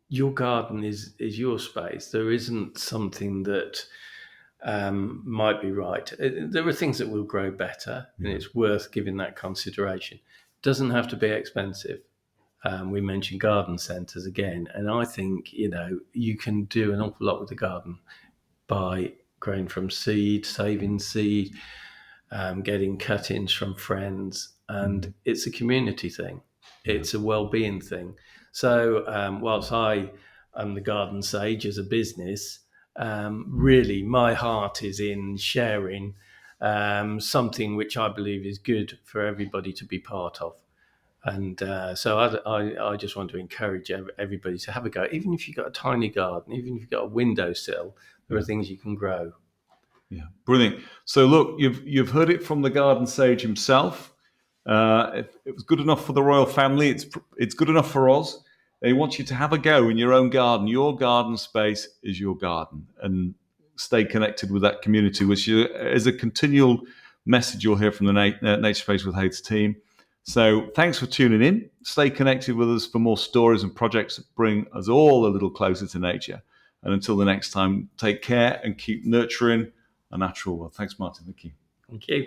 your garden is your space. There isn't something that might be right. There are things that will grow better, and it's worth giving that consideration. It doesn't have to be expensive. We mentioned garden centres again, and I think you can do an awful lot with the garden by growing from seed, saving seed, getting cuttings from friends, and it's a community thing. It's a well-being thing. So whilst I am the garden sage as a business, really my heart is in sharing something which I believe is good for everybody to be part of. And so I just want to encourage everybody to have a go. Even if you've got a tiny garden, even if you've got a windowsill, there are things you can grow. Yeah, brilliant. So look, you've heard it from the garden sage himself. It was good enough for the royal family. It's good enough for us. They want you to have a go in your own garden. Your garden space is your garden, and stay connected with that community, which is a continual message you'll hear from the Naturespace with Haith's team. So thanks for tuning in. Stay connected with us for more stories and projects that bring us all a little closer to nature. And until the next time, take care and keep nurturing a natural world. Thanks, Martin. Thank you. Thank you.